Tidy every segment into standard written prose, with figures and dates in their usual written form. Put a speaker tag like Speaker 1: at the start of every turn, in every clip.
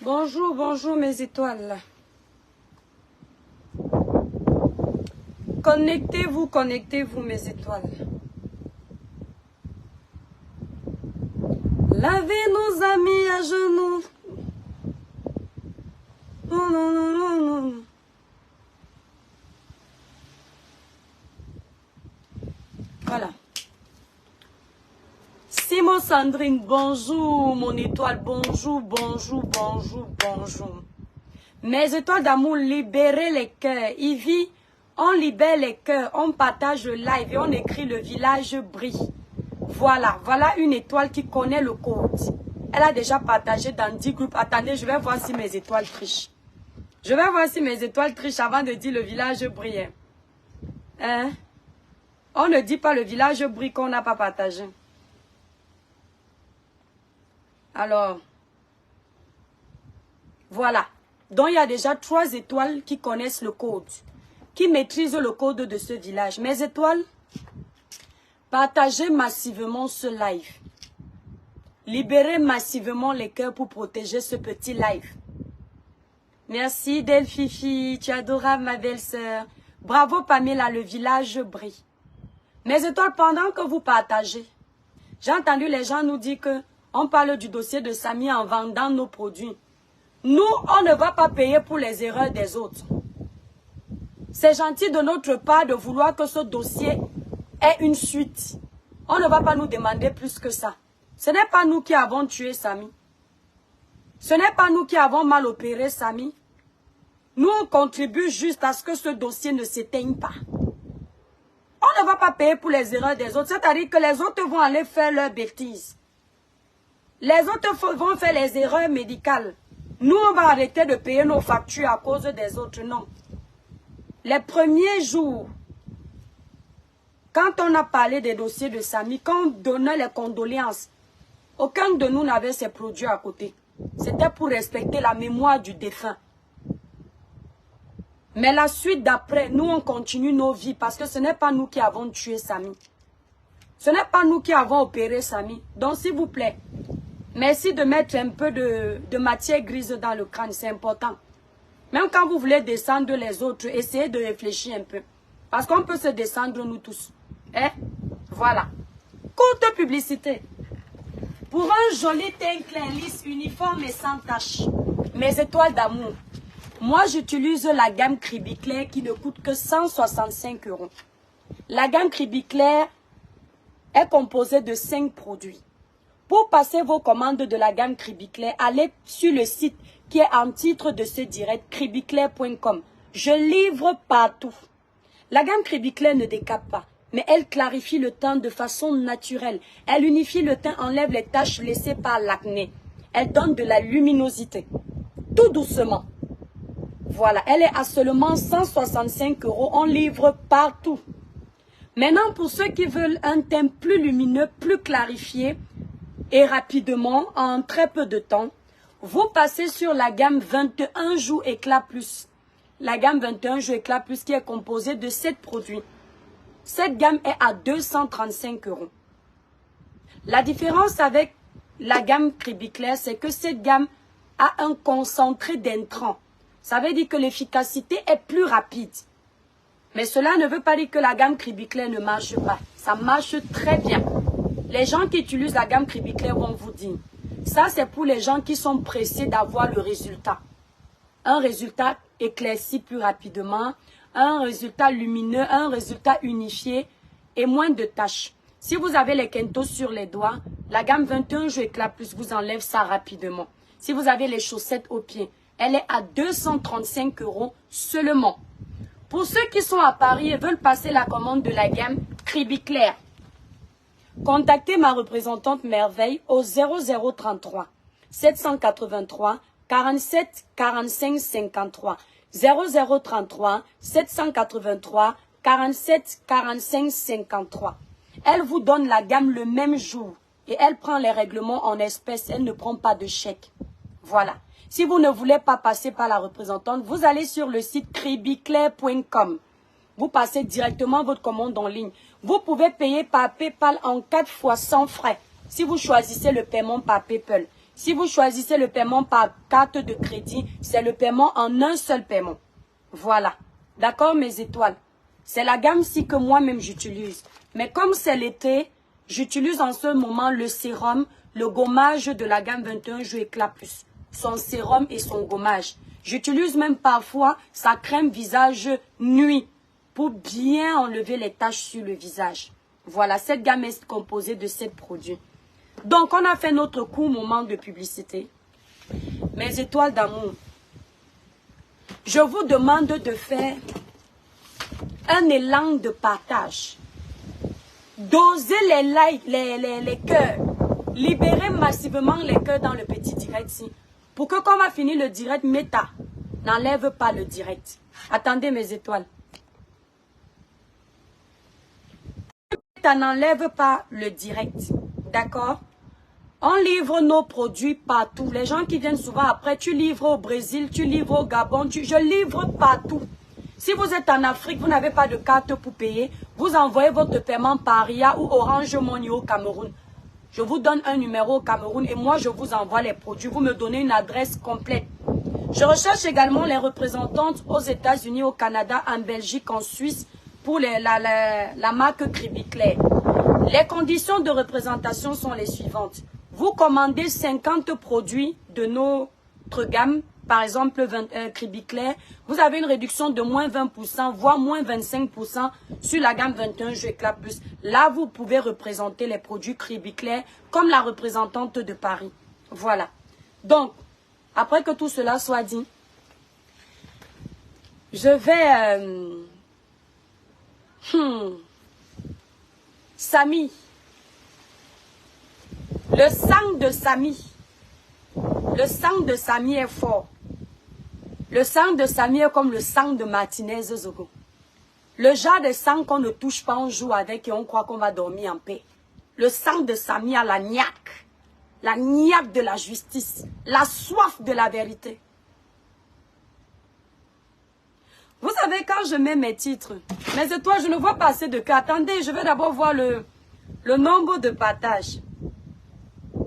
Speaker 1: Bonjour, bonjour mes étoiles. Connectez-vous, connectez-vous mes étoiles. La vie nous a mis à genoux. Non, non, non, non, non. Voilà. Simon Sandrine, bonjour mon étoile, bonjour, bonjour, bonjour, bonjour. Mes étoiles d'amour, libérez les cœurs. Ivy, on libère les cœurs, on partage le live et on écrit le village brille. Voilà, voilà une étoile qui connaît le code. Elle a déjà partagé dans 10 groupes. Attendez, je vais voir si mes étoiles trichent. Je vais voir si mes étoiles trichent avant de dire le village brille. Hein? On ne dit pas le village brille qu'on n'a pas partagé. Alors, voilà. Donc, il y a déjà 3 étoiles qui connaissent le code, qui maîtrisent le code de ce village. Mes étoiles, partagez massivement ce live. Libérez massivement les cœurs pour protéger ce petit live. Merci Delphifi, tu es adorable ma belle-sœur. Bravo Pamela, le village brille. Mes étoiles, pendant que vous partagez, j'ai entendu les gens nous dire que on parle du dossier de Samy en vendant nos produits. Nous, on ne va pas payer pour les erreurs des autres. C'est gentil de notre part de vouloir que ce dossier ait une suite. On ne va pas nous demander plus que ça. Ce n'est pas nous qui avons tué Samy. Ce n'est pas nous qui avons mal opéré Samy. Nous, on contribue juste à ce que ce dossier ne s'éteigne pas. On ne va pas payer pour les erreurs des autres. C'est-à-dire que les autres vont aller faire leurs bêtises. Les autres vont faire les erreurs médicales. Nous, on va arrêter de payer nos factures à cause des autres. Non. Les premiers jours, quand on a parlé des dossiers de Samy, quand on donnait les condoléances, aucun de nous n'avait ses produits à côté. C'était pour respecter la mémoire du défunt. Mais la suite d'après, nous, on continue nos vies parce que ce n'est pas nous qui avons tué Samy. Ce n'est pas nous qui avons opéré Samy. Donc, s'il vous plaît, merci de mettre un peu de matière grise dans le crâne, c'est important. Même quand vous voulez descendre les autres, essayez de réfléchir un peu. Parce qu'on peut se descendre nous tous. Hein? Voilà. Courte publicité. Pour un joli teint clair, lisse, uniforme et sans tache, mes étoiles d'amour, moi j'utilise la gamme Cribiclair qui ne coûte que 165 €. La gamme Cribiclair est composée de 5 produits. Pour passer vos commandes de la gamme Cribiclair, allez sur le site qui est en titre de ce direct, cribiclair.com. Je livre partout. La gamme Cribiclair ne décape pas, mais elle clarifie le teint de façon naturelle. Elle unifie le teint, enlève les taches laissées par l'acné. Elle donne de la luminosité. Tout doucement. Voilà, elle est à seulement 165 €. On livre partout. Maintenant, pour ceux qui veulent un teint plus lumineux, plus clarifié et rapidement, en très peu de temps, vous passez sur la gamme 21 jours éclat plus. La gamme 21 jours éclat plus qui est composée de 7 produits. Cette gamme est à 235 €. La différence avec la gamme Cribiclair, c'est que cette gamme a un concentré d'intrants. Ça veut dire que l'efficacité est plus rapide. Mais cela ne veut pas dire que la gamme Cribiclair ne marche pas. Ça marche très bien. Les gens qui utilisent la gamme Cribiclair vont vous dire. Ça, c'est pour les gens qui sont pressés d'avoir le résultat. Un résultat éclairci plus rapidement, un résultat lumineux, un résultat unifié et moins de taches. Si vous avez les kentos sur les doigts, la gamme 21 jours éclat plus vous enlève ça rapidement. Si vous avez les chaussettes aux pieds, elle est à 235 € seulement. Pour ceux qui sont à Paris et veulent passer la commande de la gamme Cribiclair, contactez ma représentante Merveille au 0033 783 47 45 53. 0033 783 47 45 53. Elle vous donne la gamme le même jour et elle prend les règlements en espèces. Elle ne prend pas de chèque. Voilà. Si vous ne voulez pas passer par la représentante, vous allez sur le site cribiclair.com. Vous passez directement votre commande en ligne. Vous pouvez payer par PayPal en 4 fois sans frais si vous choisissez le paiement par PayPal. Si vous choisissez le paiement par carte de crédit, c'est le paiement en un seul paiement. Voilà. D'accord, mes étoiles? C'est la gamme-ci que moi-même j'utilise. Mais comme c'est l'été, j'utilise en ce moment le sérum, le gommage de la gamme 21 Jeux Éclat Plus. Son sérum et son gommage. J'utilise même parfois sa crème visage nuit pour bien enlever les taches sur le visage. Voilà, cette gamme est composée de 7 produits. Donc, on a fait notre court moment de publicité. Mes étoiles d'amour, je vous demande de faire un élan de partage. Dosez les likes, les cœurs. Libérez massivement les cœurs dans le petit direct ici. Pour que quand on va finir le direct, Meta n'enlève pas le direct. Attendez mes étoiles. Meta n'enlève pas le direct. D'accord? On livre nos produits partout. Les gens qui viennent souvent après, tu livres au Brésil, tu livres au Gabon, je livre partout. Si vous êtes en Afrique, vous n'avez pas de carte pour payer, vous envoyez votre paiement par RIA ou Orange Money au Cameroun. Je vous donne un numéro au Cameroun et moi je vous envoie les produits. Vous me donnez une adresse complète. Je recherche également les représentantes aux États-Unis, au Canada, en Belgique, en Suisse pour la marque Cribiclair. Les conditions de représentation sont les suivantes. Vous commandez 50 produits de notre gamme, par exemple Cribiclair, vous avez une réduction de moins 20%, voire moins 25% sur la gamme 21 Jeux Éclat Plus. Là, vous pouvez représenter les produits Cribiclair comme la représentante de Paris. Voilà. Donc, après que tout cela soit dit, je vais... Samy. Le sang de Samy. Le sang de Samy est fort. Le sang de Samy est comme le sang de Martinez Zogo. Le genre de sang qu'on ne touche pas, on joue avec et on croit qu'on va dormir en paix. Le sang de Samy a la niaque. La niaque de la justice. La soif de la vérité. Vous savez, quand je mets mes titres, mes étoiles, je ne vois pas assez de cas. Attendez, je vais d'abord voir le nombre de partages.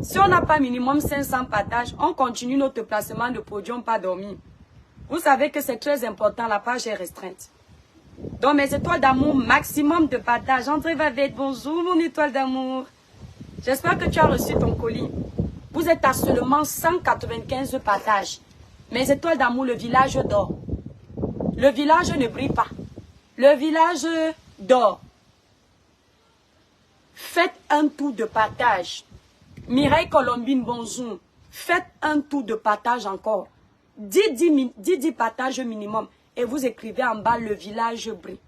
Speaker 1: Si on n'a pas minimum 500 partages, on continue notre placement de produits, on pas dormir. Vous savez que c'est très important, la page est restreinte. Donc mes étoiles d'amour, maximum de partages. André va vite, bonjour mon étoile d'amour. J'espère que tu as reçu ton colis. Vous êtes à seulement 195 partages. Mes étoiles d'amour, le village dort. Le village ne brille pas. Le village dort. Faites un tour de partage. Mireille Colombine, bonjour. Faites un tour de partage encore. 10 partages minimum. Et vous écrivez en bas, le village brille.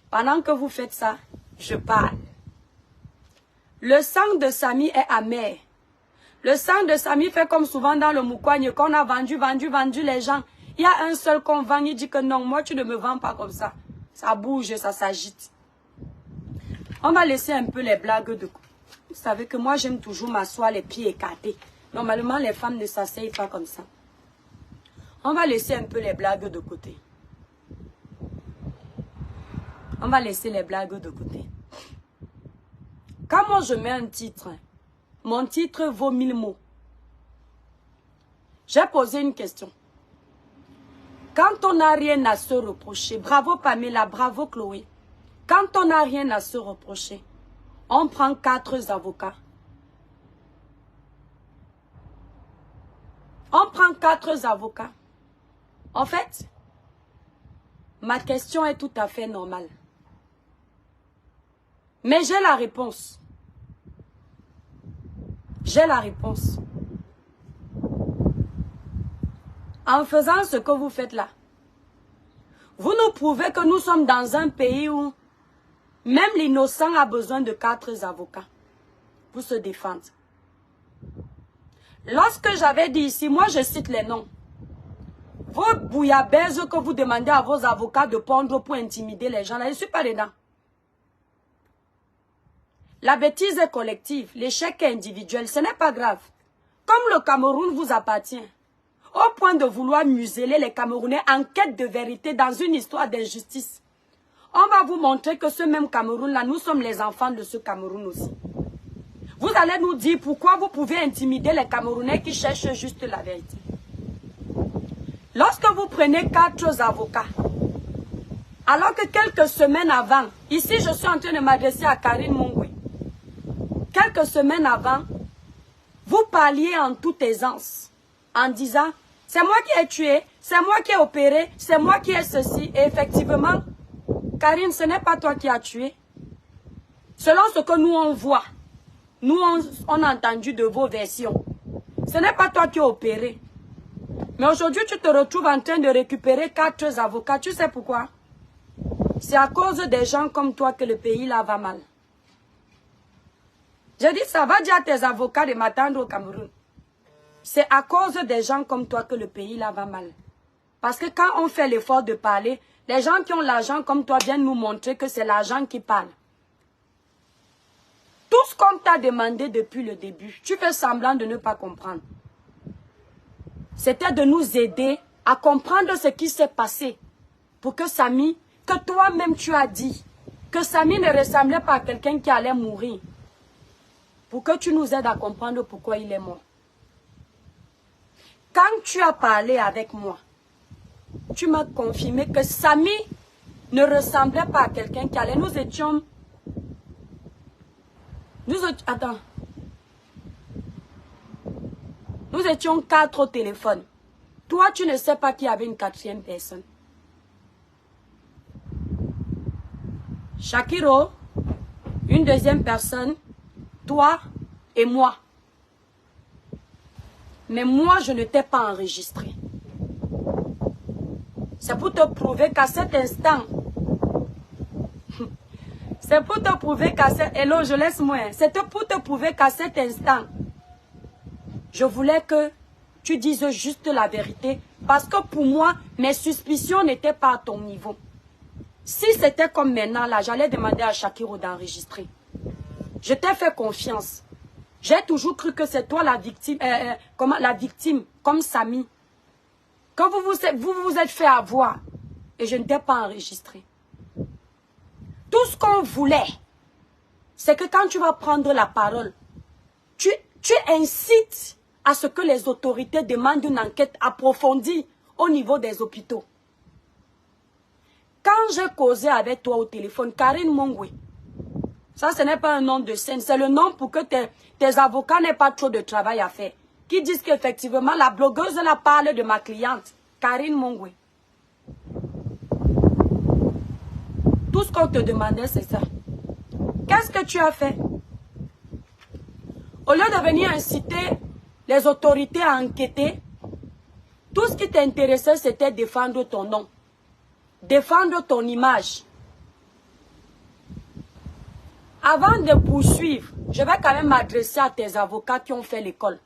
Speaker 1: Pendant que vous faites ça, je parle. Le sang de Samy est amer. Le sang de Samy fait comme souvent dans le Moukouagne, qu'on a vendu les gens. Il y a un seul qu'on vend, il dit que non, moi tu ne me vends pas comme ça. Ça bouge, ça s'agite. On va laisser un peu les blagues de... Vous savez que moi j'aime toujours m'asseoir les pieds écartés. Normalement les femmes ne s'asseyent pas comme ça. On va laisser un peu les blagues de côté. On va laisser les blagues de côté. Quand moi je mets un titre, mon titre vaut 1000 mots. J'ai posé une question. Quand on n'a rien à se reprocher, bravo Pamela, bravo Chloé. Quand on n'a rien à se reprocher, on prend 4 avocats. On prend 4 avocats. En fait, ma question est tout à fait normale. Mais j'ai la réponse. J'ai la réponse. En faisant ce que vous faites là, vous nous prouvez que nous sommes dans un pays où même l'innocent a besoin de 4 avocats pour se défendre. Lorsque j'avais dit ici, moi je cite les noms. Vos bouillabaisse que vous demandez à vos avocats de pondre pour intimider les gens, là, je ne suis pas dedans. La bêtise est collective, l'échec est individuel, ce n'est pas grave. Comme le Cameroun vous appartient, au point de vouloir museler les Camerounais en quête de vérité dans une histoire d'injustice, on va vous montrer que ce même Cameroun-là, nous sommes les enfants de ce Cameroun aussi. Vous allez nous dire pourquoi vous pouvez intimider les Camerounais qui cherchent juste la vérité. Lorsque vous prenez 4 avocats, alors que quelques semaines avant, ici je suis en train de m'adresser à Karine Mongwe, quelques semaines avant, vous parliez en toute aisance, en disant, c'est moi qui ai tué, c'est moi qui ai opéré, c'est moi qui ai ceci. Et effectivement, Karine, ce n'est pas toi qui as tué. Selon ce que nous on voit, nous on a entendu de vos versions. Ce n'est pas toi qui as opéré. Mais aujourd'hui, tu te retrouves en train de récupérer 4 avocats. Tu sais pourquoi? C'est à cause des gens comme toi que le pays là va mal. Je dis, ça va dire à tes avocats de m'attendre au Cameroun. C'est à cause des gens comme toi que le pays là va mal. Parce que quand on fait l'effort de parler, les gens qui ont l'argent comme toi viennent nous montrer que c'est l'argent qui parle. Tout ce qu'on t'a demandé depuis le début, tu fais semblant de ne pas comprendre. C'était de nous aider à comprendre ce qui s'est passé. Pour que Samy, que toi-même tu as dit, que Samy ne ressemblait pas à quelqu'un qui allait mourir. Pour que tu nous aides à comprendre pourquoi il est mort. Quand tu as parlé avec moi, tu m'as confirmé que Samy ne ressemblait pas à quelqu'un qui allait. Nous étions 4 au téléphone. Toi, tu ne sais pas qu'il y avait une 4e personne. Shakiro, une 2e personne, toi et moi. Mais moi, je ne t'ai pas enregistré. C'est pour te prouver qu'à cet instant, c'est pour te prouver qu'à cet... Hello, je laisse moi. C'est pour te prouver qu'à cet instant, je voulais que tu dises juste la vérité. Parce que pour moi, mes suspicions n'étaient pas à ton niveau. Si c'était comme maintenant, là, j'allais demander à Shakiro d'enregistrer. Je t'ai fait confiance. J'ai toujours cru que c'est toi la victime, comme Samy. Quand vous vous êtes fait avoir, et je ne t'ai pas enregistré. Tout ce qu'on voulait, c'est que quand tu vas prendre la parole, tu incites à ce que les autorités demandent une enquête approfondie au niveau des hôpitaux. Quand j'ai causé avec toi au téléphone, Karine Mongwe, ça ce n'est pas un nom de scène, c'est le nom pour que tes avocats n'aient pas trop de travail à faire. Qui disent qu'effectivement la blogueuse la parle de ma cliente, Karine Mongwe. Tout ce qu'on te demandait, c'est ça. Qu'est-ce que tu as fait? Au lieu de venir inciter les autorités à enquêter, tout ce qui t'intéressait, c'était défendre ton nom. Défendre ton image. Avant de poursuivre, je vais quand même m'adresser à tes avocats qui ont fait l'école.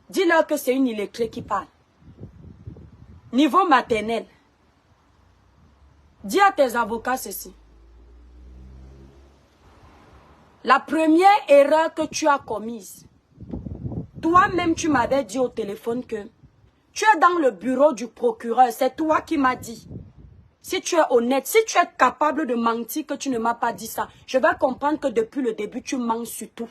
Speaker 1: Dis-leur que c'est une illettrée qui parle. Niveau maternel. Dis à tes avocats ceci. La première erreur que tu as commise, toi-même tu m'avais dit au téléphone que tu es dans le bureau du procureur, c'est toi qui m'as dit. Si tu es honnête, si tu es capable de mentir que tu ne m'as pas dit ça, je vais comprendre que depuis le début tu mens sur tout.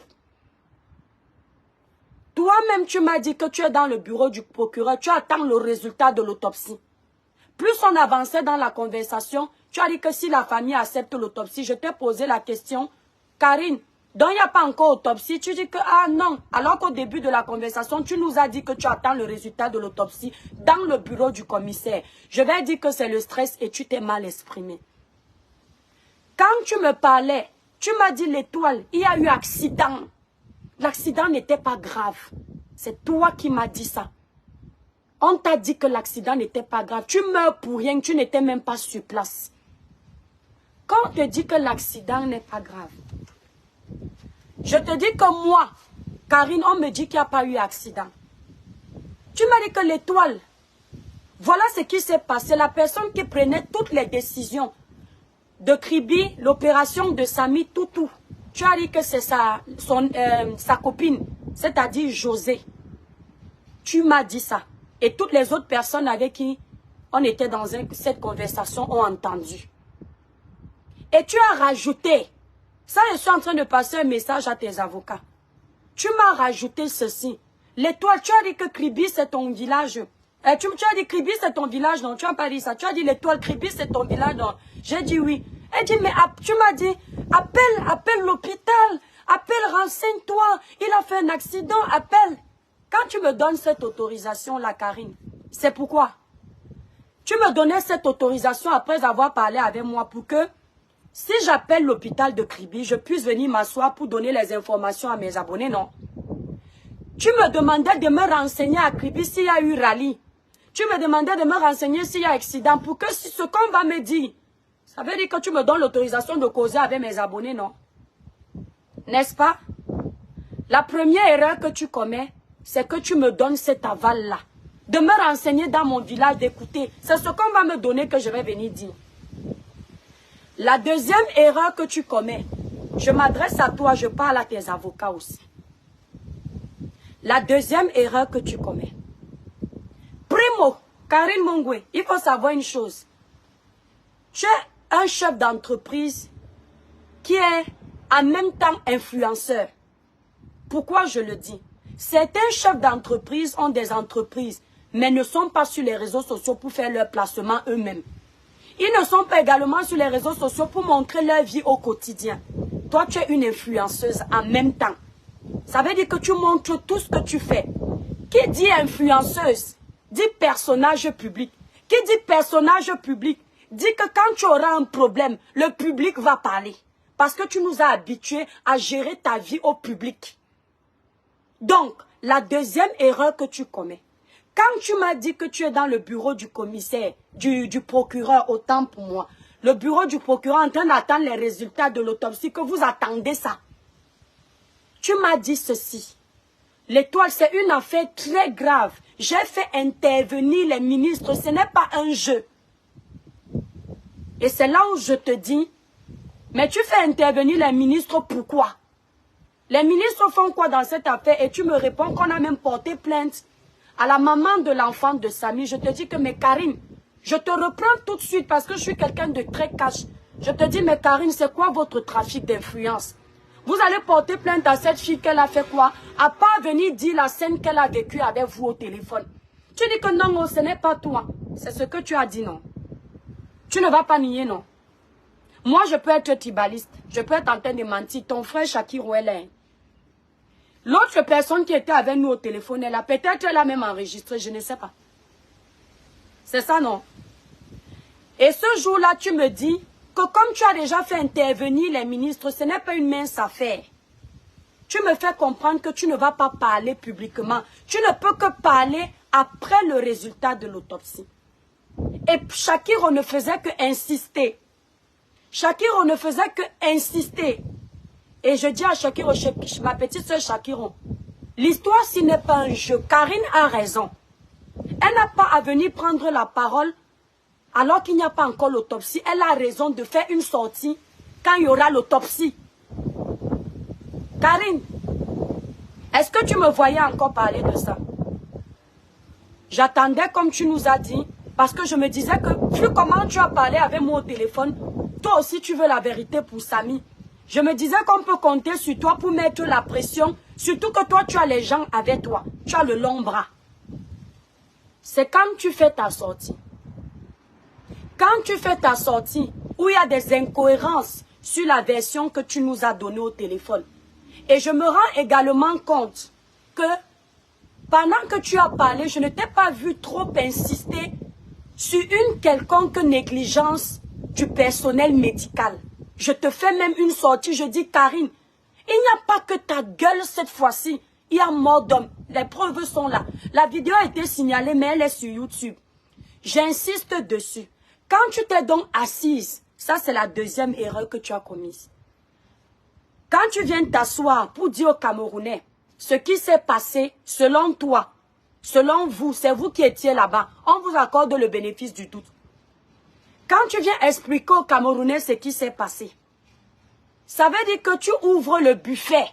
Speaker 1: Toi-même tu m'as dit que tu es dans le bureau du procureur, tu attends le résultat de l'autopsie. Plus on avançait dans la conversation, tu as dit que si la famille accepte l'autopsie, je t'ai posé la question, Karine, donc il n'y a pas encore autopsie, tu dis que ah non, alors qu'au début de la conversation, tu nous as dit que tu attends le résultat de l'autopsie dans le bureau du commissaire. Je vais dire que c'est le stress et tu t'es mal exprimé. Quand tu me parlais, tu m'as dit l'étoile, il y a eu accident. L'accident n'était pas grave. C'est toi qui m'as dit ça. On t'a dit que l'accident n'était pas grave. Tu meurs pour rien, tu n'étais même pas sur place. Quand on te dit que l'accident n'est pas grave, je te dis que moi, Karine, on me dit qu'il n'y a pas eu accident. Tu m'as dit que l'étoile, voilà ce qui s'est passé. La personne qui prenait toutes les décisions de Kribi, l'opération de Samy, tout. Tu as dit que c'est sa copine, c'est-à-dire José. Tu m'as dit ça. Et toutes les autres personnes avec qui on était dans cette conversation ont entendu. Et tu as rajouté, ça je suis en train de passer un message à tes avocats. tu m'as rajouté ceci. L'étoile, tu as dit que Kribi, c'est ton village. Tu as dit Kribi, c'est ton village, non? Tu n'as pas dit ça. Tu as dit l'étoile, Kribi, c'est ton village, non? J'ai dit oui. Elle dit, mais tu m'as dit, appelle l'hôpital. Appelle, renseigne-toi. Il a fait un accident, appelle. Quand tu me donnes cette autorisation-là, Karine, c'est pourquoi? Tu me donnais cette autorisation après avoir parlé avec moi pour que, si j'appelle l'hôpital de Kribi, je puisse venir m'asseoir pour donner les informations à mes abonnés, non? Tu me demandais de me renseigner à Kribi s'il y a eu rallye. Tu me demandais de me renseigner s'il y a accident pour que si ce qu'on va me dire, ça veut dire que tu me donnes l'autorisation de causer avec mes abonnés, non? N'est-ce pas? La première erreur que tu commets, c'est que tu me donnes cet aval-là. De me renseigner dans mon village, d'écouter. C'est ce qu'on va me donner que je vais venir dire. La deuxième erreur que tu commets, je m'adresse à toi, je parle à tes avocats aussi. La deuxième erreur que tu commets. Primo, Karine Mongwe, il faut savoir une chose. Tu es un chef d'entreprise qui est en même temps influenceur. Pourquoi je le dis? Certains chefs d'entreprise ont des entreprises, mais ne sont pas sur les réseaux sociaux pour faire leur placement eux-mêmes. Ils ne sont pas également sur les réseaux sociaux pour montrer leur vie au quotidien. Toi, tu es une influenceuse en même temps. Ça veut dire que tu montres tout ce que tu fais. Qui dit influenceuse, dit personnage public. Qui dit personnage public, dit que quand tu auras un problème, le public va parler. Parce que tu nous as habitués à gérer ta vie au public. Donc, la deuxième erreur que tu commets, quand tu m'as dit que tu es dans le bureau du commissaire, du procureur, autant pour moi, le bureau du procureur en train d'attendre les résultats de l'autopsie, que vous attendez ça. Tu m'as dit ceci. L'étoile, c'est une affaire très grave. J'ai fait intervenir les ministres, ce n'est pas un jeu. Et c'est là où je te dis, mais tu fais intervenir les ministres, pourquoi? Les ministres font quoi dans cette affaire? Et tu me réponds qu'on a même porté plainte à la maman de l'enfant de Samy. Je te dis que, mais Karine, je te reprends tout de suite parce que je suis quelqu'un de très cash. Je te dis, mais Karine, c'est quoi votre trafic d'influence? Vous allez porter plainte à cette fille qu'elle a fait quoi? À part venir dire la scène qu'elle a vécue avec vous au téléphone. Tu dis que non, non, ce n'est pas toi. C'est ce que tu as dit, non. Tu ne vas pas nier, non. Moi, je peux être tribaliste. Je peux être en train de mentir. Ton frère Shakiro, elle est. L'autre personne qui était avec nous au téléphone, elle a peut-être elle a même enregistré, je ne sais pas. C'est ça, non? Et ce jour-là, tu me dis que comme tu as déjà fait intervenir les ministres, ce n'est pas une mince affaire. Tu me fais comprendre que tu ne vas pas parler publiquement. Tu ne peux que parler après le résultat de l'autopsie. Et Shakiro ne faisait que insister. Shakiro ne faisait que insister. Et je dis à Shakiro, ma petite soeur Shakiro, l'histoire, ce n'est pas un jeu. Karine a raison. Elle n'a pas à venir prendre la parole alors qu'il n'y a pas encore l'autopsie. Elle a raison de faire une sortie quand il y aura l'autopsie. Karine, est-ce que tu me voyais encore parler de ça? J'attendais comme tu nous as dit, parce que je me disais que, vu comment tu as parlé avec moi au téléphone, toi aussi tu veux la vérité pour Samy. Je me disais qu'on peut compter sur toi pour mettre la pression, surtout que toi tu as les gens avec toi, tu as le long bras. C'est quand tu fais ta sortie. Quand tu fais ta sortie, où il y a des incohérences sur la version que tu nous as donnée au téléphone. Et je me rends également compte que pendant que tu as parlé, je ne t'ai pas vu trop insister sur une quelconque négligence du personnel médical. Je te fais même une sortie, je dis Karine, il n'y a pas que ta gueule cette fois-ci, il y a mort d'homme, les preuves sont là. La vidéo a été signalée mais elle est sur YouTube. J'insiste dessus. Quand tu t'es donc assise, ça c'est la deuxième erreur que tu as commise. Quand tu viens t'asseoir pour dire aux Camerounais ce qui s'est passé selon toi, selon vous, c'est vous qui étiez là-bas, on vous accorde le bénéfice du doute. Quand tu viens expliquer aux Camerounais ce qui s'est passé, ça veut dire que tu ouvres le buffet.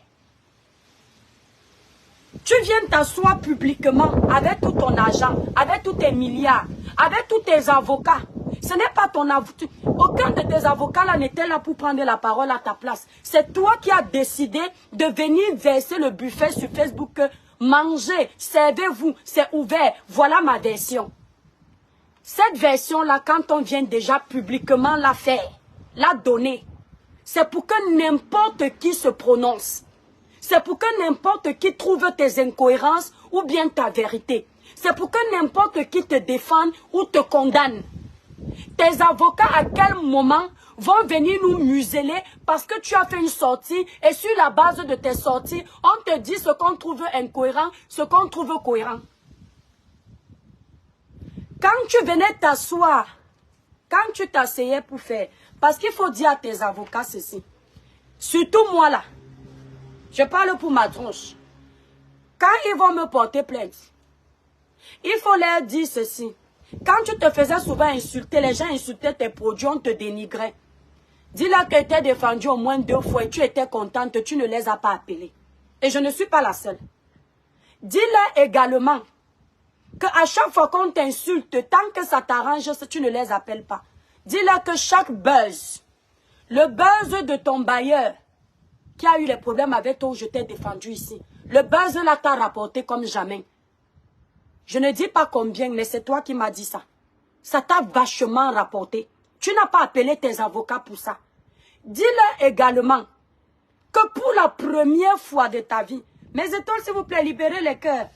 Speaker 1: Tu viens t'asseoir publiquement avec tout ton argent, avec tous tes milliards, avec tous tes avocats. Ce n'est pas ton avocat. Aucun de tes avocats là n'était là pour prendre la parole à ta place. C'est toi qui as décidé de venir verser le buffet sur Facebook que mangez, servez-vous, c'est ouvert. Voilà ma version. Cette version-là, quand on vient déjà publiquement la faire, la donner, c'est pour que n'importe qui se prononce. C'est pour que n'importe qui trouve tes incohérences ou bien ta vérité. C'est pour que n'importe qui te défende ou te condamne. Tes avocats, à quel moment vont venir nous museler parce que tu as fait une sortie et sur la base de tes sorties, on te dit ce qu'on trouve incohérent, ce qu'on trouve cohérent. Quand tu venais t'asseoir, quand tu t'asseyais pour faire, parce qu'il faut dire à tes avocats ceci, surtout moi là, je parle pour ma tronche, quand ils vont me porter plainte, il faut leur dire ceci. Quand tu te faisais souvent insulter, les gens insultaient tes produits, on te dénigrait. Dis-leur que tu t'es défendu au moins 2 fois et tu étais contente, tu ne les as pas appelés. Et je ne suis pas la seule. Dis-leur également qu'à chaque fois qu'on t'insulte, tant que ça t'arrange, tu ne les appelles pas. Dis-leur que chaque buzz, le buzz de ton bailleur qui a eu les problèmes avec toi où je t'ai défendu ici, le buzz là t'a rapporté comme jamais. Je ne dis pas combien, mais c'est toi qui m'as dit ça. Ça t'a vachement rapporté. Tu n'as pas appelé tes avocats pour ça. Dis-leur également que pour la première fois de ta vie, mes étoiles, s'il vous plaît, libérez les cœurs.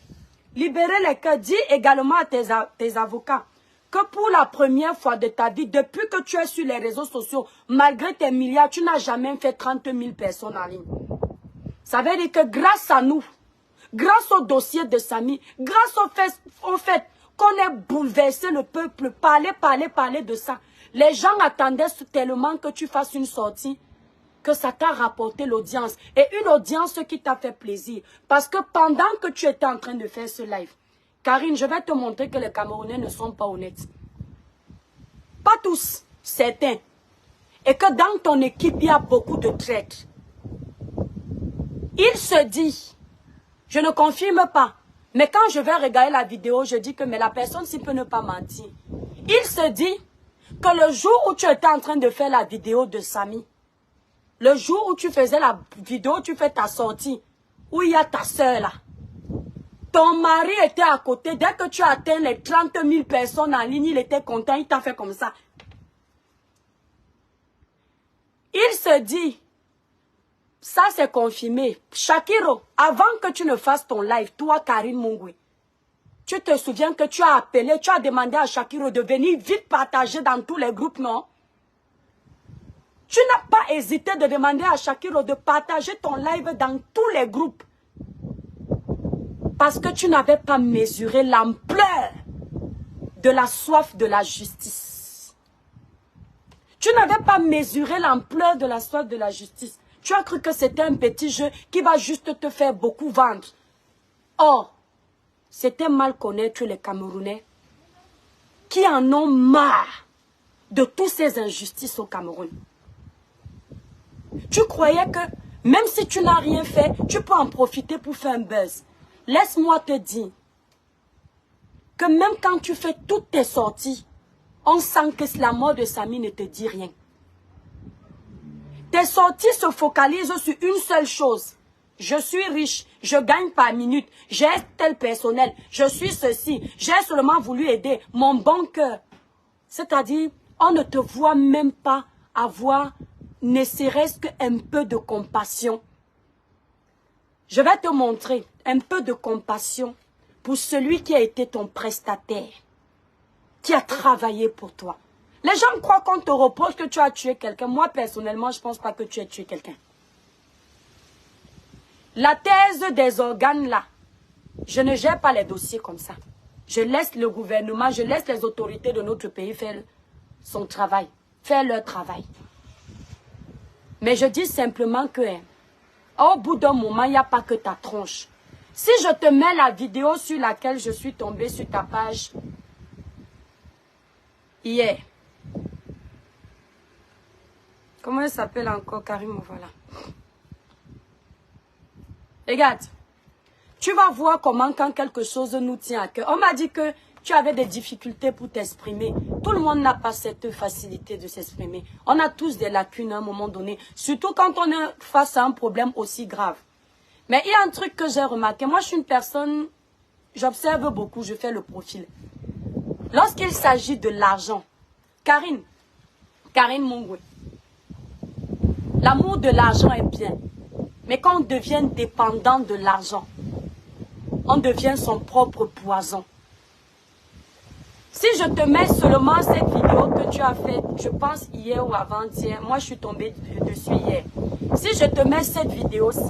Speaker 1: Libérez les cœurs. Dis également à tes avocats que pour la première fois de ta vie, depuis que tu es sur les réseaux sociaux, malgré tes milliards, tu n'as jamais fait 30 000 personnes en ligne. Ça veut dire que grâce à nous, grâce au dossier de Samy, grâce au fait qu'on ait bouleversé le peuple, parler de ça, les gens attendaient tellement que tu fasses une sortie, que ça t'a rapporté l'audience. Et une audience qui t'a fait plaisir. Parce que pendant que tu étais en train de faire ce live, Karine, je vais te montrer que les Camerounais ne sont pas honnêtes. Pas tous, certains. Et que dans ton équipe, il y a beaucoup de traîtres. Il se dit... Je ne confirme pas. Mais quand je vais regarder la vidéo, je dis que mais la personne s'il peut ne pas mentir. Il se dit que le jour où tu étais en train de faire la vidéo de Samy, le jour où tu faisais la vidéo, tu fais ta sortie, où il y a ta soeur là, ton mari était à côté. Dès que tu as atteint les 30 000 personnes en ligne, il était content, il t'a fait comme ça. Il se dit... Ça, c'est confirmé. Shakiro, avant que tu ne fasses ton live, toi, Karine Mungui, tu te souviens que tu as appelé, tu as demandé à Shakiro de venir vite partager dans tous les groupes, non? Tu n'as pas hésité de demander à Shakiro de partager ton live dans tous les groupes. Parce que tu n'avais pas mesuré l'ampleur de la soif de la justice. Tu n'avais pas mesuré l'ampleur de la soif de la justice. Tu as cru que c'était un petit jeu qui va juste te faire beaucoup vendre. Or, c'était mal connaître les Camerounais qui en ont marre de toutes ces injustices au Cameroun. Tu croyais que même si tu n'as rien fait, tu peux en profiter pour faire un buzz. Laisse-moi te dire que même quand tu fais toutes tes sorties, on sent que la mort de Samy ne te dit rien. Tes sorties se focalisent sur une seule chose. Je suis riche, je gagne par minute, j'ai tel personnel, je suis ceci, j'ai seulement voulu aider mon bon cœur. C'est-à-dire, on ne te voit même pas avoir ne serait-ce qu'un peu de compassion. Je vais te montrer un peu de compassion pour celui qui a été ton prestataire, qui a travaillé pour toi. Les gens croient qu'on te reproche que tu as tué quelqu'un. Moi, personnellement, je ne pense pas que tu aies tué quelqu'un. La thèse des organes, là, je ne gère pas les dossiers comme ça. Je laisse le gouvernement, je laisse les autorités de notre pays faire son travail, faire leur travail. Mais je dis simplement que, au bout d'un moment, il n'y a pas que ta tronche. Si je te mets la vidéo sur laquelle je suis tombée sur ta page hier, comment elle s'appelle encore, Karim, voilà. Regarde, tu vas voir comment quand quelque chose nous tient à cœur. On m'a dit que tu avais des difficultés pour t'exprimer. Tout le monde n'a pas cette facilité de s'exprimer. On a tous des lacunes à un moment donné, surtout quand on est face à un problème aussi grave. Mais il y a un truc que j'ai remarqué. Moi, je suis une personne, j'observe beaucoup, je fais le profil. Lorsqu'il s'agit de l'argent, Karine Mungwe, l'amour de l'argent est bien. Mais quand on devient dépendant de l'argent, on devient son propre poison. Si je te mets seulement cette vidéo que tu as faite, je pense hier ou avant-hier, moi je suis tombée dessus hier. Si je te mets cette vidéo-ci,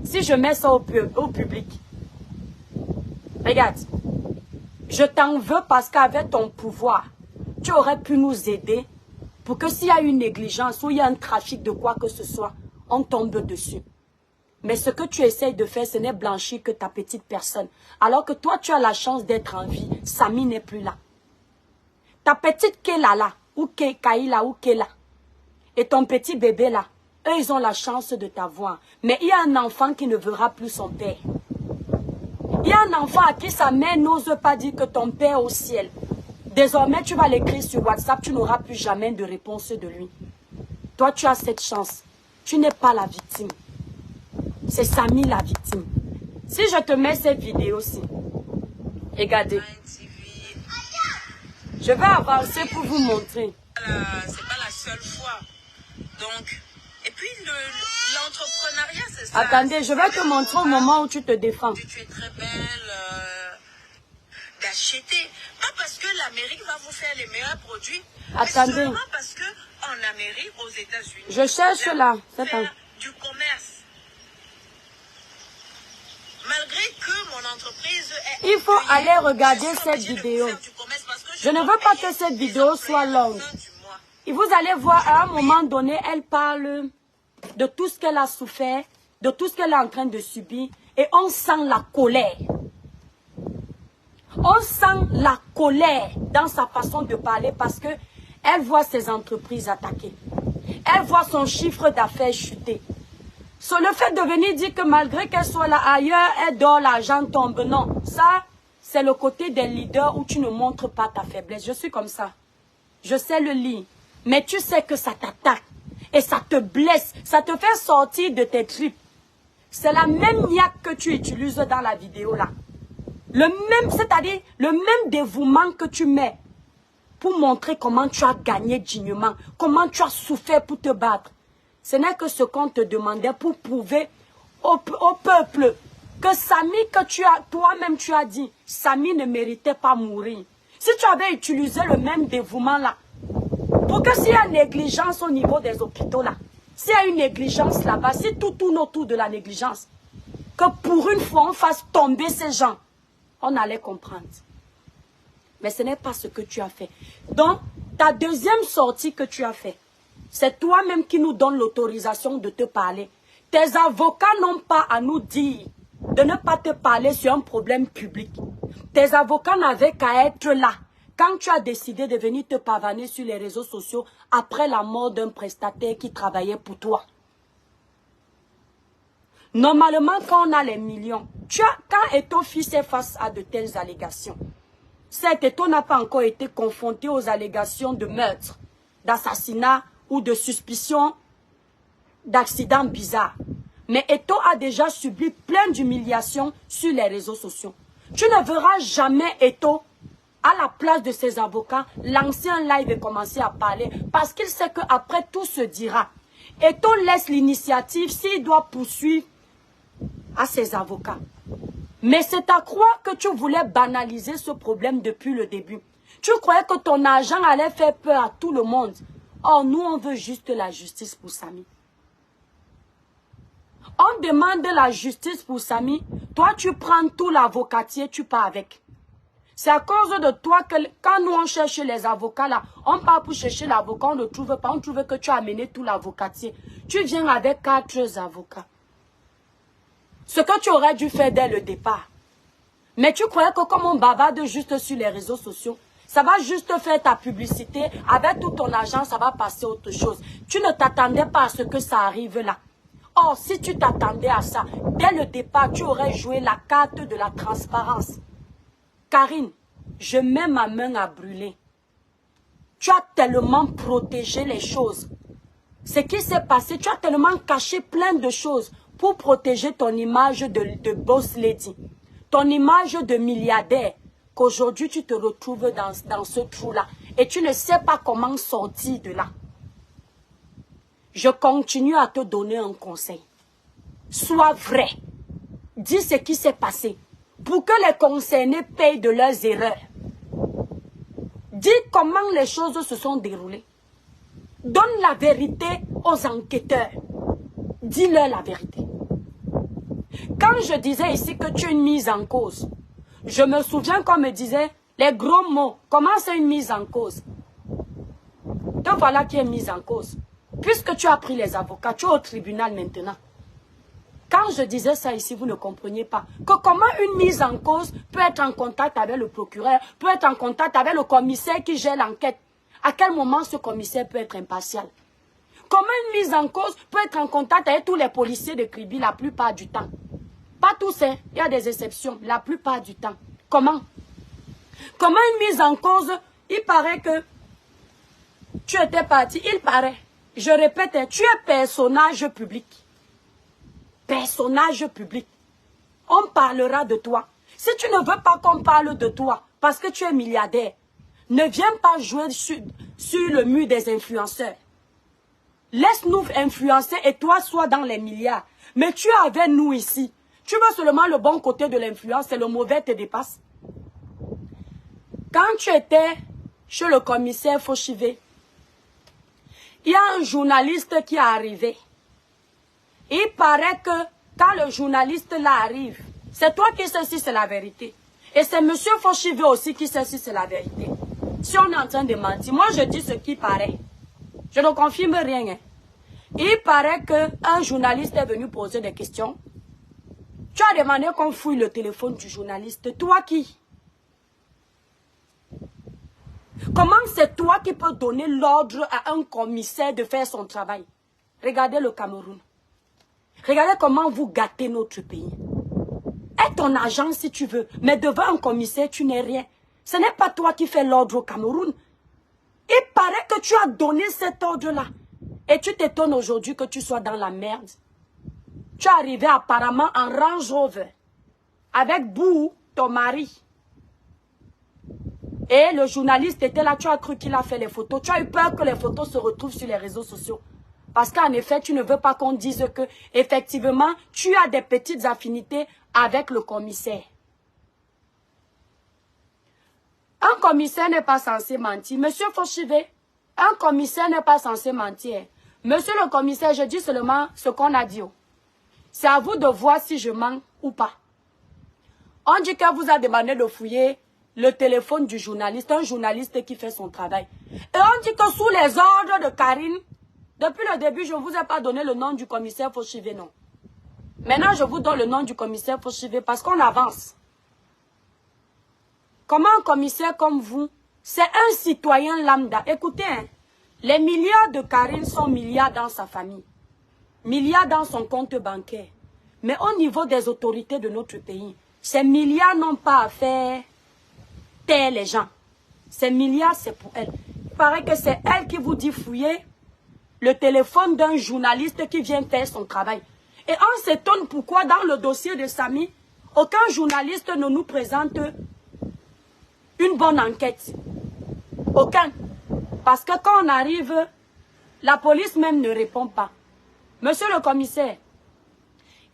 Speaker 1: si je mets ça au public, regarde, je t'en veux parce qu'avec ton pouvoir, tu aurais pu nous aider pour que s'il y a une négligence ou il y a un trafic de quoi que ce soit, on tombe dessus. Mais ce que tu essayes de faire, ce n'est blanchir que ta petite personne. Alors que toi, tu as la chance d'être en vie. Samy n'est plus là. Ta petite Kéla là, ou Kaïla ou Kéla, et ton petit bébé là, eux, ils ont la chance de t'avoir. Mais il y a un enfant qui ne verra plus son père. Il y a un enfant à qui sa mère n'ose pas dire que ton père est au ciel. Désormais, tu vas l'écrire sur WhatsApp, tu n'auras plus jamais de réponse de lui. Toi, tu as cette chance. Tu n'es pas la victime. C'est Samy la victime. Si je te mets cette vidéo-ci, regardez. Je vais avancer pour vous montrer.
Speaker 2: C'est pas la seule fois. Donc, et puis l'entrepreneuriat, c'est ça.
Speaker 1: Attendez, je vais te montrer au moment où tu te défends.
Speaker 2: Tu es très belle d'acheter. Pas parce que l'Amérique va vous faire les meilleurs produits.
Speaker 1: Attendez.
Speaker 2: Mais seulement parce que en Amérique, aux États-Unis,
Speaker 1: je cherche là.
Speaker 2: Faire du commerce. Malgré que mon entreprise est...
Speaker 1: Il faut aller regarder cette vidéo. Je ne veux pas que cette vidéo soit longue. Et vous allez voir, à un moment donné, elle parle de tout ce qu'elle a souffert, de tout ce qu'elle est en train de subir. Et on sent la colère. On sent la colère dans sa façon de parler parce que elle voit ses entreprises attaquées. Elle voit son chiffre d'affaires chuter. Sur le fait de venir dire que malgré qu'elle soit là ailleurs, elle dort, l'argent tombe. Non, ça, c'est le côté des leaders où tu ne montres pas ta faiblesse. Je suis comme ça. Je sais le lire. Mais tu sais que ça t'attaque. Et ça te blesse. Ça te fait sortir de tes tripes. C'est la même niaque que tu utilises dans la vidéo là. Le même, c'est-à-dire le même dévouement que tu mets pour montrer comment tu as gagné dignement. Comment tu as souffert pour te battre. Ce n'est que ce qu'on te demandait pour prouver au peuple que Samy, que toi-même tu as dit, Samy ne méritait pas mourir. Si tu avais utilisé le même dévouement là, pour que s'il y a négligence au niveau des hôpitaux là, s'il y a une négligence là-bas, si tout tourne autour de la négligence, que pour une fois on fasse tomber ces gens, on allait comprendre. Mais ce n'est pas ce que tu as fait. Donc, ta deuxième sortie que tu as fait, c'est toi-même qui nous donne l'autorisation de te parler. Tes avocats n'ont pas à nous dire de ne pas te parler sur un problème public. Tes avocats n'avaient qu'à être là quand tu as décidé de venir te pavaner sur les réseaux sociaux après la mort d'un prestataire qui travaillait pour toi. Normalement, quand on a les millions, quand Eto fils est face à de telles allégations, certes, Eto n'a pas encore été confronté aux allégations de meurtre, d'assassinat, ou de suspicion d'accidents bizarres. Mais Eto a déjà subi plein d'humiliations sur les réseaux sociaux. Tu ne verras jamais Eto, à la place de ses avocats, lancer un live et commencer à parler parce qu'il sait qu'après tout se dira. Eto laisse l'initiative s'il doit poursuivre à ses avocats. Mais c'est à croire que tu voulais banaliser ce problème depuis le début. Tu croyais que ton argent allait faire peur à tout le monde. Or, nous, on veut juste la justice pour Samy. On demande la justice pour Samy. Toi, tu prends tout l'avocatier, tu pars avec. C'est à cause de toi que quand nous, on cherche les avocats, là, on part pour chercher l'avocat, on ne trouve pas. On trouve que tu as amené tout l'avocatier. Tu viens avec 4 avocats. Ce que tu aurais dû faire dès le départ. Mais tu croyais que comme on bavarde juste sur les réseaux sociaux, ça va juste faire ta publicité. Avec tout ton argent, ça va passer autre chose. Tu ne t'attendais pas à ce que ça arrive là. Or, si tu t'attendais à ça, dès le départ, tu aurais joué la carte de la transparence. Karine, je mets ma main à brûler. Tu as tellement protégé les choses. Ce qui s'est passé, tu as tellement caché plein de choses pour protéger ton image de boss lady, ton image de milliardaire, qu'aujourd'hui tu te retrouves dans ce trou-là et tu ne sais pas comment sortir de là. Je continue à te donner un conseil. Sois vrai. Dis ce qui s'est passé pour que les concernés payent de leurs erreurs. Dis comment les choses se sont déroulées. Donne la vérité aux enquêteurs. Dis-leur la vérité. Quand je disais ici que tu es une mise en cause, je me souviens qu'on me disait les gros mots. Comment c'est une mise en cause? Te voilà qui est mise en cause. Puisque tu as pris les avocats, tu es au tribunal maintenant. Quand je disais ça ici, vous ne compreniez pas. Que comment une mise en cause peut être en contact avec le procureur, peut être en contact avec le commissaire qui gère l'enquête. À quel moment ce commissaire peut être impartial? Comment une mise en cause peut être en contact avec tous les policiers de Kribi la plupart du temps? Pas tous, hein. Il y a des exceptions, la plupart du temps. Comment? Comment une mise en cause, il paraît que tu étais parti, il paraît, je répète, tu es personnage public. Personnage public. On parlera de toi. Si tu ne veux pas qu'on parle de toi, parce que tu es milliardaire, ne viens pas jouer sur le mur des influenceurs. Laisse-nous influencer et toi, sois dans les milliards. Mais tu es avec nous ici. Tu veux seulement le bon côté de l'influence et le mauvais te dépasse. Quand tu étais chez le commissaire Fauchivé, il y a un journaliste qui est arrivé. Il paraît que quand le journaliste là arrive, c'est toi qui sais si c'est la vérité. Et c'est M. Fauchivé aussi qui sait si c'est la vérité. Si on est en train de mentir, moi je dis ce qui paraît. Je ne confirme rien. Hein. Il paraît qu'un journaliste est venu poser des questions. Tu as demandé qu'on fouille le téléphone du journaliste. Toi qui? Comment c'est toi qui peux donner l'ordre à un commissaire de faire son travail? Regardez le Cameroun. Regardez comment vous gâtez notre pays. Aie ton agent si tu veux, mais devant un commissaire, tu n'es rien. Ce n'est pas toi qui fais l'ordre au Cameroun. Il paraît que tu as donné cet ordre-là. Et tu t'étonnes aujourd'hui que tu sois dans la merde. Tu es arrivé apparemment en Range Rover. Avec Bou, ton mari. Et le journaliste était là, tu as cru qu'il a fait les photos. Tu as eu peur que les photos se retrouvent sur les réseaux sociaux. Parce qu'en effet, tu ne veux pas qu'on dise que, effectivement, tu as des petites affinités avec le commissaire. Un commissaire n'est pas censé mentir. Monsieur Fauchivé, un commissaire n'est pas censé mentir. Monsieur le commissaire, je dis seulement ce qu'on a dit. C'est à vous de voir si je mens ou pas. On dit qu'elle vous a demandé de fouiller le téléphone du journaliste, un journaliste qui fait son travail. Et on dit que sous les ordres de Karine, depuis le début, je ne vous ai pas donné le nom du commissaire Fauchivé, non. Maintenant, je vous donne le nom du commissaire Fauchivé parce qu'on avance. Comment un commissaire comme vous, c'est un citoyen lambda. Écoutez, hein, les milliards de Karine sont milliards dans sa famille. Milliards dans son compte bancaire. Mais au niveau des autorités de notre pays, ces milliards n'ont pas à faire taire les gens. Ces milliards, c'est pour elle. Il paraît que c'est elle qui vous dit fouiller le téléphone d'un journaliste qui vient faire son travail. Et on s'étonne pourquoi dans le dossier de Samy, aucun journaliste ne nous présente une bonne enquête. Aucun. Parce que quand on arrive, la police même ne répond pas. Monsieur le commissaire,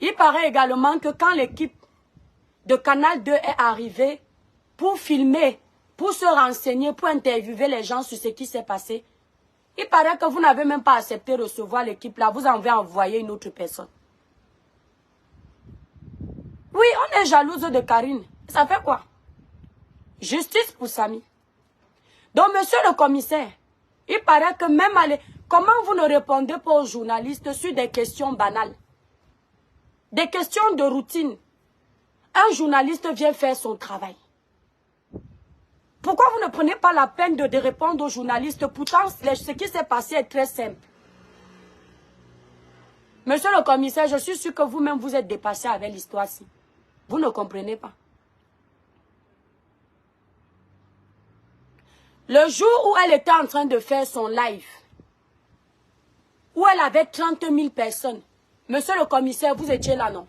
Speaker 1: il paraît également que quand l'équipe de Canal 2 est arrivée pour filmer, pour se renseigner, pour interviewer les gens sur ce qui s'est passé, il paraît que vous n'avez même pas accepté de recevoir l'équipe là, vous en avez envoyé une autre personne. Oui, on est jalouse de Karine. Ça fait quoi? Justice pour Samy. Donc, monsieur le commissaire, il paraît que même comment vous ne répondez pas aux journalistes sur des questions banales? Des questions de routine. Un journaliste vient faire son travail. Pourquoi vous ne prenez pas la peine de répondre aux journalistes? Pourtant, ce qui s'est passé est très simple. Monsieur le commissaire, je suis sûr que vous-même vous êtes dépassé avec l'histoire-ci. Vous ne comprenez pas. Le jour où elle était en train de faire son live, où elle avait 30 000 personnes, monsieur le commissaire, vous étiez là, non?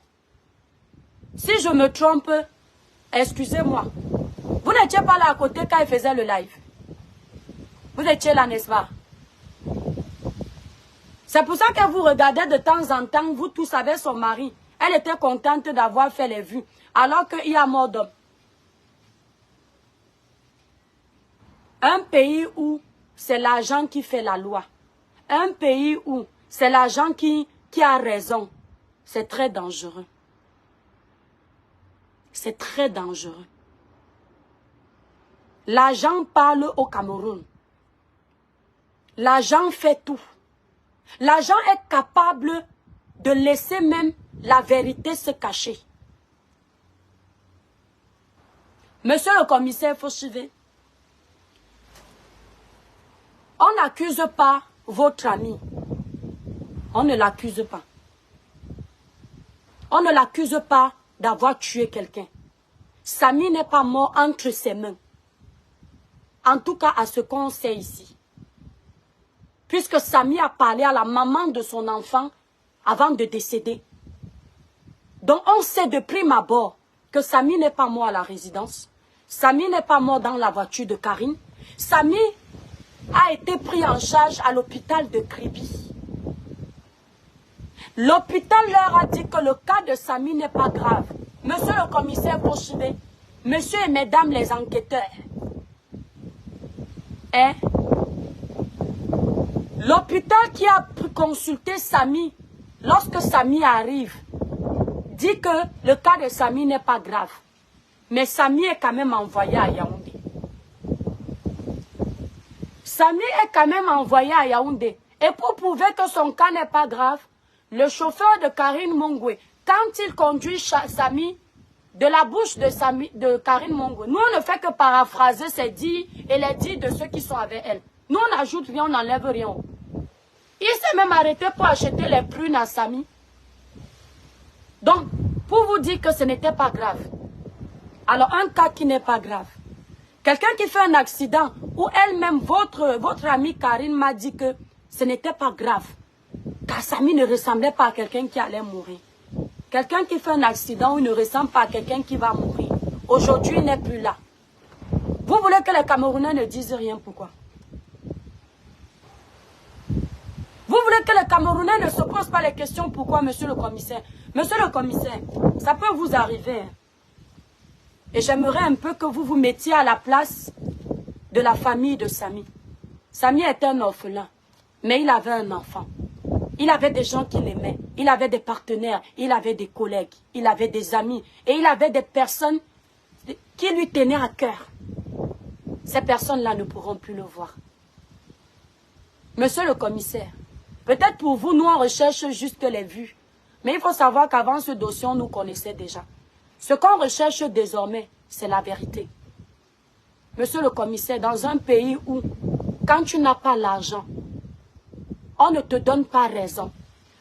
Speaker 1: Si je me trompe, excusez-moi. Vous n'étiez pas là à côté quand elle faisait le live. Vous étiez là, n'est-ce pas? C'est pour ça que vous regardez de temps en temps, vous tous avec son mari. Elle était contente d'avoir fait les vues, alors qu'il y a mort d'homme. Un pays où c'est l'argent qui fait la loi. Un pays où c'est l'argent qui a raison. C'est très dangereux. C'est très dangereux. L'argent parle au Cameroun. L'argent fait tout. L'argent est capable de laisser même la vérité se cacher. Monsieur le commissaire Fauchivé, on n'accuse pas votre ami. On ne l'accuse pas. On ne l'accuse pas d'avoir tué quelqu'un. Samy n'est pas mort entre ses mains. En tout cas, à ce qu'on sait ici. Puisque Samy a parlé à la maman de son enfant avant de décéder. Donc on sait de prime abord que Samy n'est pas mort à la résidence. Samy n'est pas mort dans la voiture de Karine. Samy a été pris en charge à l'hôpital de Kribi. L'hôpital leur a dit que le cas de Samy n'est pas grave. Monsieur le commissaire Fauchivé, monsieur et mesdames les enquêteurs, hein? L'hôpital qui a consulté Samy, lorsque Samy arrive, dit que le cas de Samy n'est pas grave. Mais Samy est quand même envoyé à Yaoundé. Samy est quand même envoyé à Yaoundé. Et pour prouver que son cas n'est pas grave, le chauffeur de Karine Mongwe, quand il conduit Samy, de la bouche de Karine Mongwe, nous on ne fait que paraphraser ses dits et les dits de ceux qui sont avec elle. Nous on n'ajoute rien, on n'enlève rien. Il s'est même arrêté pour acheter les prunes à Samy. Donc, pour vous dire que ce n'était pas grave. Alors, un cas qui n'est pas grave. Quelqu'un qui fait un accident, où elle-même, votre amie Karine m'a dit que ce n'était pas grave. Car Samy ne ressemblait pas à quelqu'un qui allait mourir. Quelqu'un qui fait un accident où il ne ressemble pas à quelqu'un qui va mourir. Aujourd'hui, il n'est plus là. Vous voulez que les Camerounais ne disent rien, pourquoi? Vous voulez que les Camerounais ne se posent pas les questions, pourquoi, monsieur le commissaire? Monsieur le commissaire, ça peut vous arriver. Et j'aimerais un peu que vous vous mettiez à la place de la famille de Samy. Samy était un orphelin, mais il avait un enfant. Il avait des gens qui l'aimaient. Il avait des partenaires, il avait des collègues, il avait des amis. Et il avait des personnes qui lui tenaient à cœur. Ces personnes-là ne pourront plus le voir. Monsieur le commissaire, peut-être pour vous, nous on recherche juste les vues. Mais il faut savoir qu'avant ce dossier, on nous connaissait déjà. Ce qu'on recherche désormais, c'est la vérité. Monsieur le commissaire, dans un pays où, quand tu n'as pas l'argent, on ne te donne pas raison.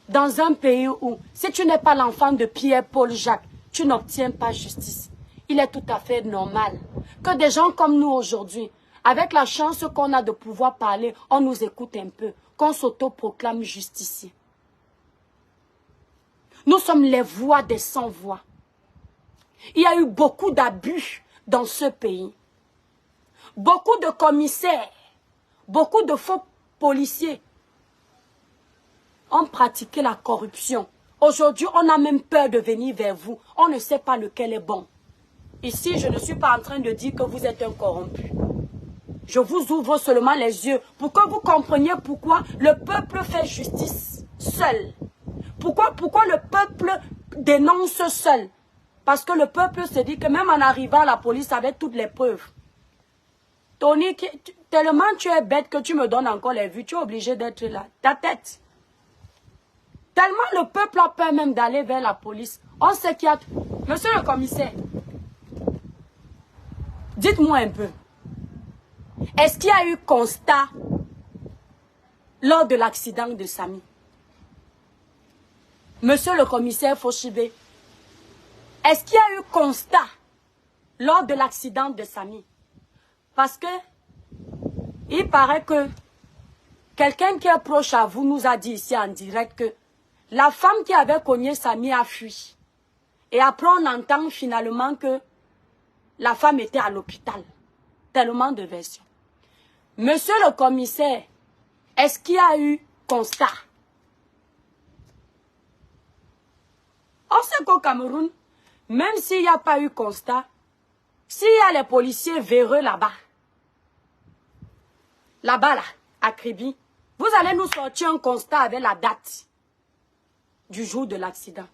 Speaker 1: Dans un pays où, si tu n'es pas l'enfant de Pierre, Paul, Jacques, tu n'obtiens pas justice. Il est tout à fait normal que des gens comme nous aujourd'hui, avec la chance qu'on a de pouvoir parler, on nous écoute un peu, qu'on s'autoproclame justicier. Nous sommes les voix des sans-voix. Il y a eu beaucoup d'abus dans ce pays. Beaucoup de commissaires, beaucoup de faux policiers ont pratiqué la corruption. Aujourd'hui, on a même peur de venir vers vous. On ne sait pas lequel est bon. Ici, je ne suis pas en train de dire que vous êtes un corrompu. Je vous ouvre seulement les yeux pour que vous compreniez pourquoi le peuple fait justice seul. Pourquoi le peuple dénonce seul? Parce que le peuple se dit que même en arrivant à la police avec toutes les preuves, Tony, tellement tu es bête que tu me donnes encore les vues, tu es obligé d'être là. Ta tête. Tellement le peuple a peur même d'aller vers la police. On sait qu'il y a... Monsieur le commissaire, dites-moi un peu. Est-ce qu'il y a eu constat lors de l'accident de Samy? Monsieur le commissaire Fauchivé, est-ce qu'il y a eu constat lors de l'accident de Samy? Parce que Il paraît que quelqu'un qui est proche à vous nous a dit ici en direct que la femme qui avait cogné Samy a fui. Et après, on entend finalement que la femme était à l'hôpital. Tellement de versions. Monsieur le commissaire, est-ce qu'il y a eu constat? On sait qu'au Cameroun, même s'il n'y a pas eu constat, s'il y a les policiers véreux là-bas, là, à Kribi, vous allez nous sortir un constat avec la date du jour de l'accident.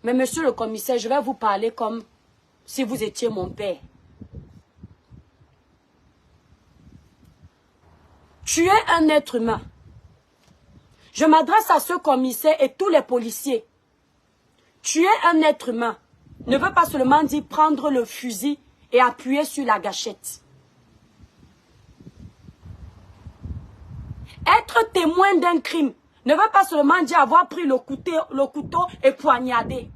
Speaker 1: Mais monsieur le commissaire, je vais vous parler comme si vous étiez mon père. Tuer un être humain. Je m'adresse à ce commissaire et tous les policiers. Tuer un être humain ne veut pas seulement dire prendre le fusil et appuyer sur la gâchette. Être témoin d'un crime ne veut pas seulement dire avoir pris le couteau et poignardé.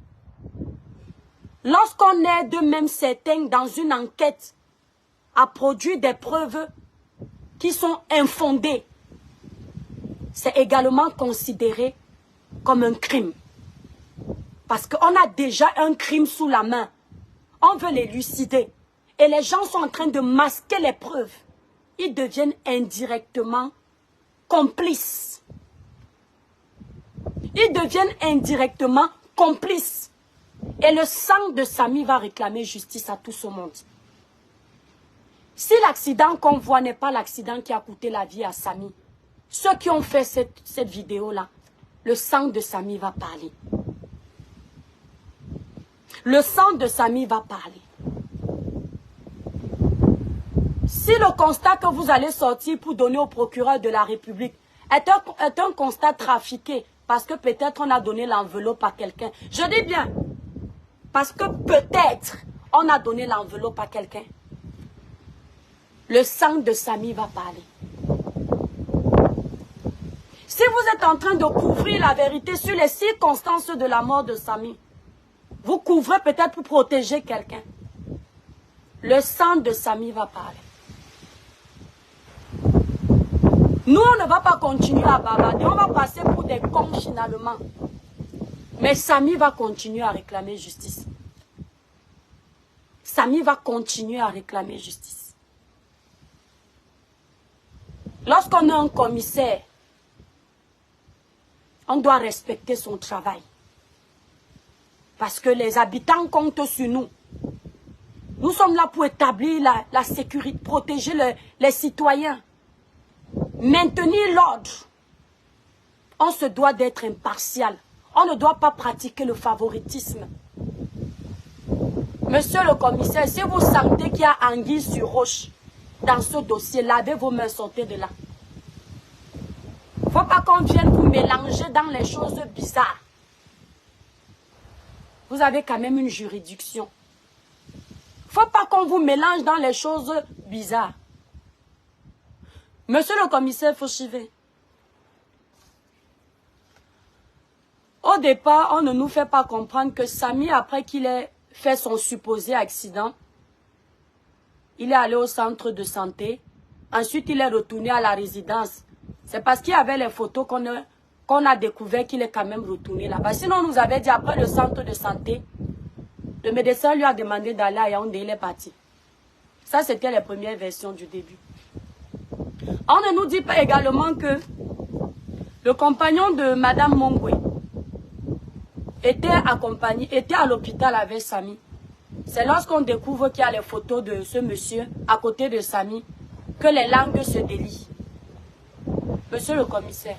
Speaker 1: Lorsqu'on est de même certain dans une enquête à produire des preuves qui sont infondées, c'est également considéré comme un crime. Parce qu'on a déjà un crime sous la main. On veut l'élucider. Et les gens sont en train de masquer les preuves. Ils deviennent indirectement complices. Ils deviennent indirectement complices. Et le sang de Samy va réclamer justice à tout ce monde. Si l'accident qu'on voit n'est pas l'accident qui a coûté la vie à Samy, ceux qui ont fait cette vidéo-là, le sang de Samy va parler. Le sang de Samy va parler. Si le constat que vous allez sortir pour donner au procureur de la République est un constat trafiqué, parce que peut-être on a donné l'enveloppe à quelqu'un. Je dis bien, parce que peut-être on a donné l'enveloppe à quelqu'un. Le sang de Samy va parler. Si vous êtes en train de couvrir la vérité sur les circonstances de la mort de Samy, vous couvrez peut-être pour protéger quelqu'un. Le sang de Samy va parler. Nous, on ne va pas continuer à bavarder. On va passer pour des cons finalement. Mais Samy va continuer à réclamer justice. Samy va continuer à réclamer justice. Lorsqu'on a un commissaire, on doit respecter son travail. Parce que les habitants comptent sur nous. Nous sommes là pour établir la sécurité, protéger les citoyens. Maintenir l'ordre. On se doit d'être impartial. On ne doit pas pratiquer le favoritisme. Monsieur le commissaire, si vous sentez qu'il y a anguille sur roche dans ce dossier, lavez vos mains, sortez de là. Il ne faut pas qu'on vienne vous mélanger dans les choses bizarres. Vous avez quand même une juridiction. Il ne faut pas qu'on vous mélange dans les choses bizarres. Monsieur le commissaire Fauchivé, au départ, on ne nous fait pas comprendre que Samy, après qu'il ait fait son supposé accident, il est allé au centre de santé. Ensuite, il est retourné à la résidence. C'est parce qu'il y avait les photos qu'on a découvert qu'il est quand même retourné là-bas. Sinon, on nous avait dit après le centre de santé, le médecin lui a demandé d'aller à Yaoundé, il est parti. Ça, c'était les premières versions du début. On ne nous dit pas également que le compagnon de Madame Mongwe était à l'hôpital avec Samy. C'est lorsqu'on découvre qu'il y a les photos de ce monsieur à côté de Samy que les langues se délient. Monsieur le commissaire,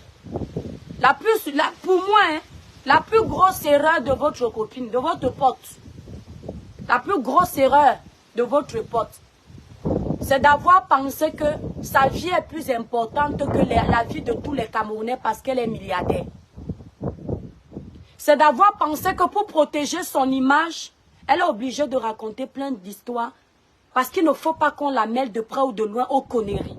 Speaker 1: pour moi, la plus grosse erreur de votre copine, de votre pote, la plus grosse erreur de votre pote, c'est d'avoir pensé que sa vie est plus importante que la vie de tous les Camerounais parce qu'elle est milliardaire. C'est d'avoir pensé que pour protéger son image, elle est obligée de raconter plein d'histoires parce qu'il ne faut pas qu'on la mêle de près ou de loin aux conneries.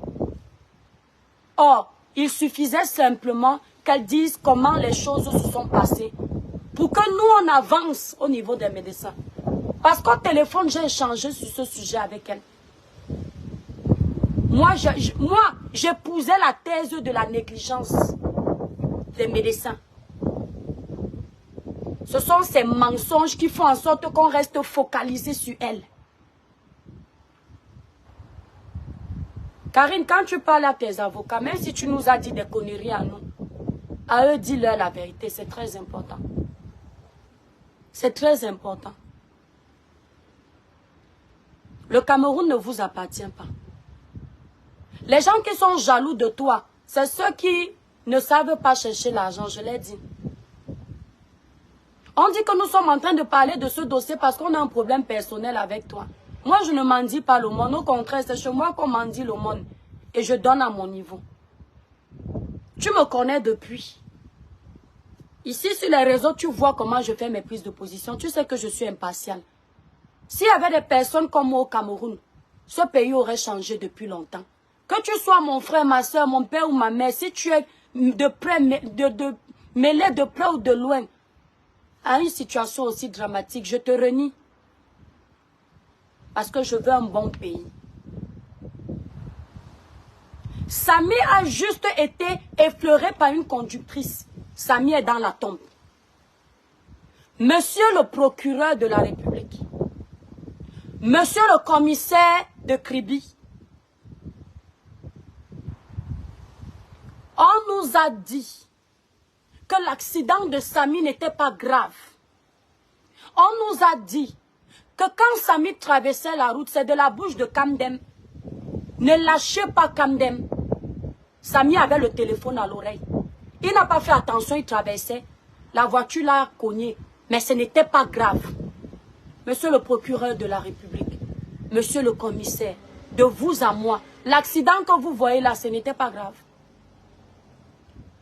Speaker 1: Or, il suffisait simplement qu'elle dise comment les choses se sont passées pour que nous, on avance au niveau des médecins. Parce qu'au téléphone, j'ai échangé sur ce sujet avec elle. Moi, j'épousais la thèse de la négligence des médecins. Ce sont ces mensonges qui font en sorte qu'on reste focalisé sur elle. Karine, quand tu parles à tes avocats, même si tu nous as dit des conneries à nous, à eux, dis-leur la vérité, c'est très important. C'est très important. Le Cameroun ne vous appartient pas. Les gens qui sont jaloux de toi, c'est ceux qui ne savent pas chercher l'argent, je l'ai dit. On dit que nous sommes en train de parler de ce dossier parce qu'on a un problème personnel avec toi. Moi, je ne mendie pas le monde. Au contraire, c'est chez moi qu'on mendie le monde. Et je donne à mon niveau. Tu me connais depuis. Ici, sur les réseaux, tu vois comment je fais mes prises de position. Tu sais que je suis impartiale. S'il y avait des personnes comme moi au Cameroun, ce pays aurait changé depuis longtemps. Que tu sois mon frère, ma soeur, mon père ou ma mère, si tu es de près, mêlé de près ou de loin, à une situation aussi dramatique, je te renie. Parce que je veux un bon pays. Samy a juste été effleuré par une conductrice. Samy est dans la tombe. Monsieur le procureur de la République, monsieur le commissaire de Kribi, on nous a dit que l'accident de Samy n'était pas grave. On nous a dit que quand Samy traversait la route, c'est de la bouche de Kamdem. Ne lâchez pas Kamdem. Samy avait le téléphone à l'oreille. Il n'a pas fait attention, il traversait. La voiture l'a cogné. Mais ce n'était pas grave. Monsieur le procureur de la République, monsieur le commissaire, de vous à moi, l'accident que vous voyez là, ce n'était pas grave.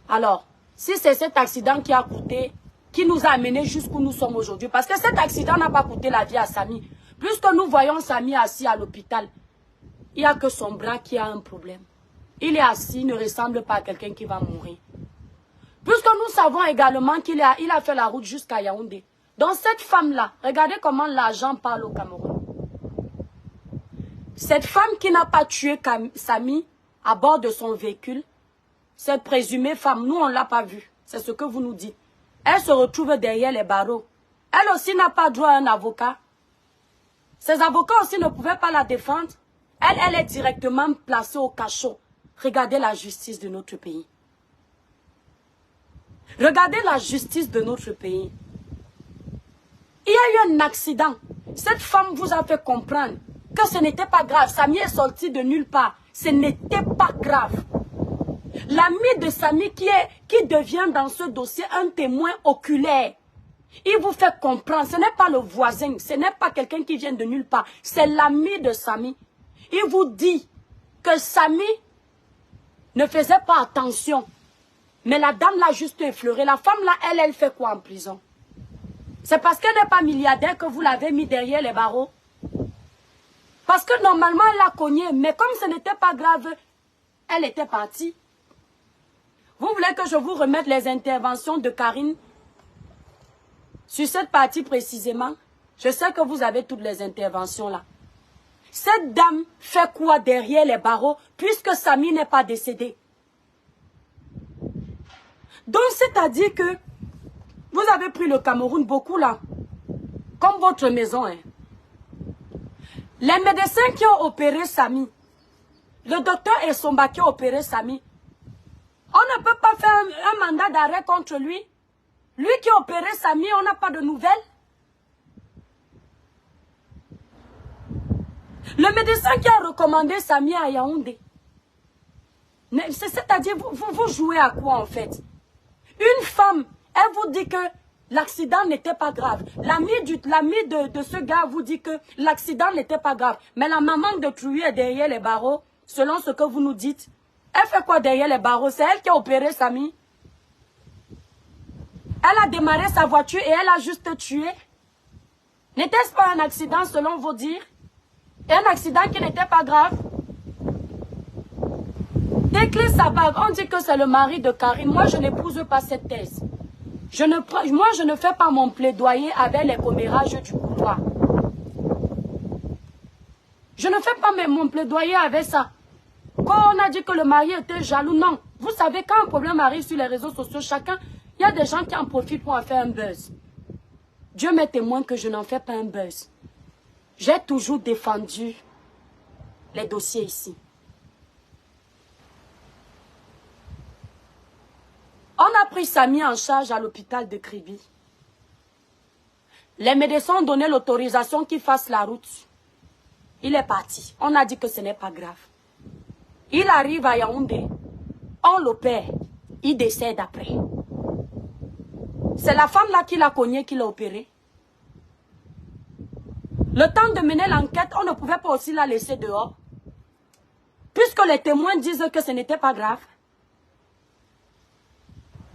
Speaker 1: Alors, si c'est cet accident qui a coûté, qui nous a amenés jusqu'où nous sommes aujourd'hui, parce que cet accident n'a pas coûté la vie à Samy. Puisque nous voyons Samy assis à l'hôpital, il n'y a que son bras qui a un problème. Il est assis, il ne ressemble pas à quelqu'un qui va mourir. Puisque nous savons également qu'il a fait la route jusqu'à Yaoundé. Donc cette femme-là, regardez comment l'argent parle au Cameroun. Cette femme qui n'a pas tué Samy à bord de son véhicule, cette présumée femme, nous on ne l'a pas vue. C'est ce que vous nous dites. Elle se retrouve derrière les barreaux. Elle aussi n'a pas droit à un avocat. Ses avocats aussi ne pouvaient pas la défendre. Elle est directement placée au cachot. Regardez la justice de notre pays. Regardez la justice de notre pays. Il y a eu un accident. Cette femme vous a fait comprendre que ce n'était pas grave. Samy est sorti de nulle part. Ce n'était pas grave. L'ami de Samy qui devient dans ce dossier un témoin oculaire. Il vous fait comprendre. Ce n'est pas le voisin. Ce n'est pas quelqu'un qui vient de nulle part. C'est l'ami de Samy. Il vous dit que Samy ne faisait pas attention. Mais la dame l'a juste effleuré. La femme là, elle fait quoi en prison? C'est parce qu'elle n'est pas milliardaire que vous l'avez mis derrière les barreaux. Parce que normalement, elle l'a cogné. Mais comme ce n'était pas grave, elle était partie. Vous voulez que je vous remette les interventions de Karine sur cette partie précisément? Je sais que vous avez toutes les interventions là. Cette dame fait quoi derrière les barreaux puisque Samy n'est pas décédé? Donc, c'est-à-dire que vous avez pris le Cameroun beaucoup là, comme votre maison. Hein. Les médecins qui ont opéré Samy, le docteur Essomba qui a opéré Samy, on ne peut pas faire un mandat d'arrêt contre lui. Lui qui a opéré Samy, on n'a pas de nouvelles. Le médecin qui a recommandé Samy à Yaoundé, c'est-à-dire vous jouez à quoi en fait? Une femme, elle vous dit que l'accident n'était pas grave. L'ami de ce gars vous dit que l'accident n'était pas grave. Mais la maman de Trouille est derrière les barreaux, selon ce que vous nous dites. Elle fait quoi derrière les barreaux? C'est elle qui a opéré Samy. Elle a démarré sa voiture et elle a juste tué. N'était-ce pas un accident selon vos dires? Et un accident qui n'était pas grave? Déclé sa bague, on dit que c'est le mari de Karine. Moi, je n'épouse pas cette thèse. Moi, je ne fais pas mon plaidoyer avec les commérages du couloir. Je ne fais pas mon plaidoyer avec ça. Quand on a dit que le mari était jaloux, non. Vous savez, quand un problème arrive sur les réseaux sociaux, il y a des gens qui en profitent pour en faire un buzz. Dieu m'est témoin que je n'en fais pas un buzz. J'ai toujours défendu les dossiers ici. On a pris Samy en charge à l'hôpital de Kribi. Les médecins ont donné l'autorisation qu'il fasse la route. Il est parti. On a dit que ce n'est pas grave. Il arrive à Yaoundé. On l'opère. Il décède après. C'est la femme là qui l'a cogné, qui l'a opéré. Le temps de mener l'enquête, on ne pouvait pas aussi la laisser dehors. Puisque les témoins disent que ce n'était pas grave.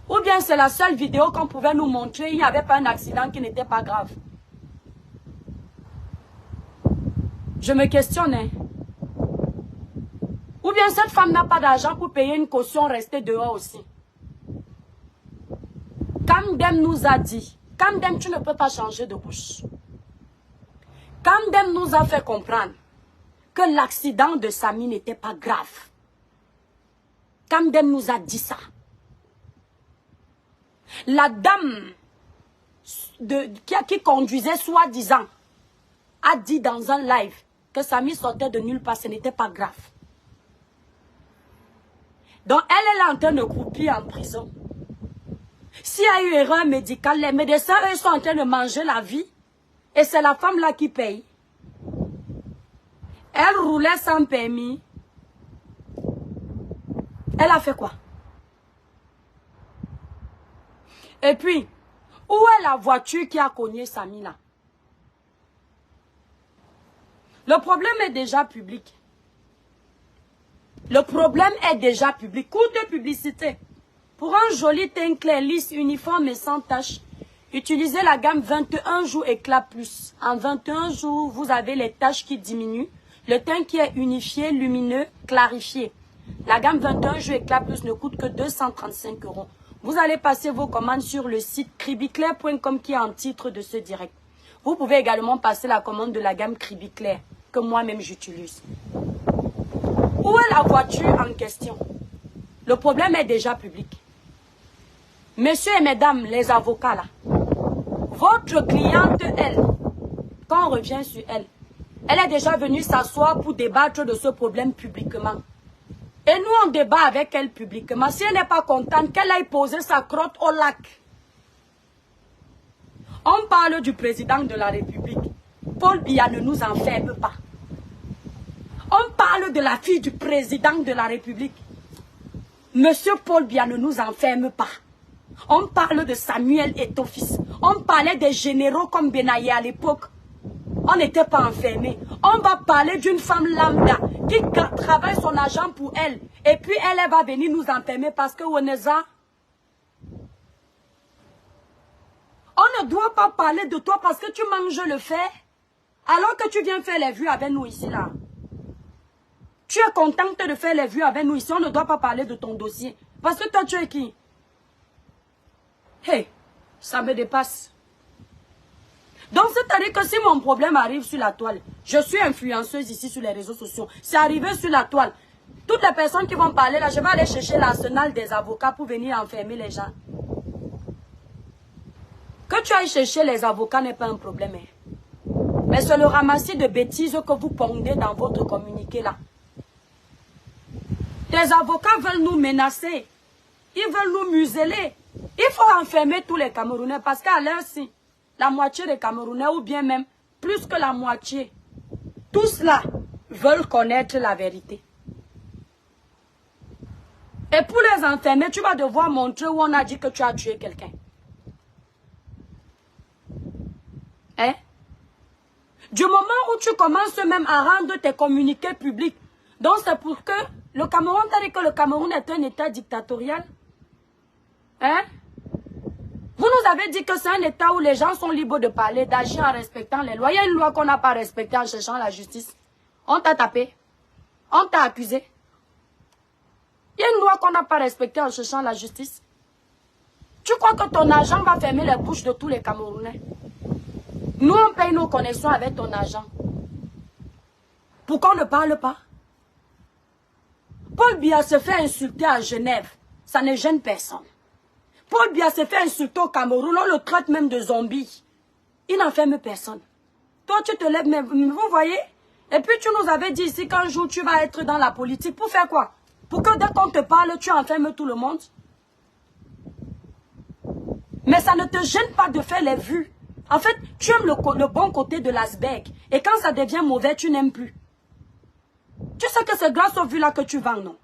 Speaker 1: Ou bien c'est la seule vidéo qu'on pouvait nous montrer, il n'y avait pas un accident qui n'était pas grave. Je me questionne. Hein. Ou bien cette femme n'a pas d'argent pour payer une caution restée dehors aussi. Kamdem nous a dit, Kamdem, tu ne peux pas changer de bouche. Kamdem nous a fait comprendre que l'accident de Samy n'était pas grave. Kamdem nous a dit ça. La dame qui conduisait soi-disant a dit dans un live que Samy sortait de nulle part, ce n'était pas grave. Donc elle est en train de croupir en prison. S'il y a eu erreur médicale, les médecins, eux, sont en train de manger la vie. Et c'est la femme là qui paye. Elle roulait sans permis. Elle a fait quoi? Et puis, où est la voiture qui a cogné Samy là? Le problème est déjà public. Le problème est déjà public. Coût de publicité. Pour un joli teint clair, lisse, uniforme et sans tache, utilisez la gamme 21 jours éclat plus. En 21 jours, vous avez les taches qui diminuent. Le teint qui est unifié, lumineux, clarifié. La gamme 21 jours éclat plus ne coûte que 235 €. Vous allez passer vos commandes sur le site cribiclair.com qui est en titre de ce direct. Vous pouvez également passer la commande de la gamme Cribiclair que moi-même j'utilise. Où est la voiture en question? Le problème est déjà public. Messieurs et mesdames, les avocats là, votre cliente, elle, quand on revient sur elle, elle est déjà venue s'asseoir pour débattre de ce problème publiquement. Et nous, on débat avec elle publiquement. Si elle n'est pas contente, qu'elle aille poser sa crotte au lac. On parle du président de la République. Paul Biya ne nous enferme pas. On parle de la fille du président de la République. Monsieur Paul Biya ne nous enferme pas. On parle de Samuel Eto'o-Fils. On parlait des généraux comme Benaye à l'époque. On n'était pas enfermés. On va parler d'une femme lambda qui travaille son argent pour elle. Et puis elle va venir nous enfermer parce que Oneza. On ne doit pas parler de toi parce que tu manges le fer. Alors que tu viens faire les vues avec nous ici là. Tu es contente de faire les vues avec nous ici. On ne doit pas parler de ton dossier. Parce que toi tu es qui? Hey, ça me dépasse. Donc c'est-à-dire que si mon problème arrive sur la toile, je suis influenceuse ici sur les réseaux sociaux, c'est arrivé sur la toile. Toutes les personnes qui vont parler là, je vais aller chercher l'arsenal des avocats pour venir enfermer les gens. Que tu ailles chercher les avocats n'est pas un problème. Hein. Mais c'est le ramassis de bêtises que vous pondez dans votre communiqué là. Tes avocats veulent nous menacer. Ils veulent nous museler. Il faut enfermer tous les Camerounais parce qu'à l'heure-ci, la moitié des Camerounais ou bien même plus que la moitié, tous là veulent connaître la vérité. Et pour les enfermer, tu vas devoir montrer où on a dit que tu as tué quelqu'un. Hein? Du moment où tu commences même à rendre tes communiqués publics, donc c'est pour que le Cameroun, t'as dit que le Cameroun est un état dictatorial. Hein? Vous nous avez dit que c'est un état où les gens sont libres de parler, d'agir en respectant les lois. Il y a une loi qu'on n'a pas respectée en cherchant la justice. On t'a tapé. On t'a accusé. Il y a une loi qu'on n'a pas respectée en cherchant la justice. Tu crois que ton argent va fermer les bouches de tous les Camerounais? Nous, on paye nos connexions avec ton argent. Pourquoi on ne parle pas? Paul Biya se fait insulter à Genève. Ça ne gêne personne. Paul Biya se fait insulter au Cameroun. On le traite même de zombie. Il n'enferme personne. Toi, tu te lèves, mais vous voyez? Et puis, tu nous avais dit ici qu'un jour, tu vas être dans la politique. Pour faire quoi? Pour que dès qu'on te parle, tu enfermes tout le monde? Mais ça ne te gêne pas de faire les vues. En fait, tu aimes le bon côté de l'iceberg. Et quand ça devient mauvais, tu n'aimes plus. Tu sais que c'est grâce aux vues là que tu vends, non?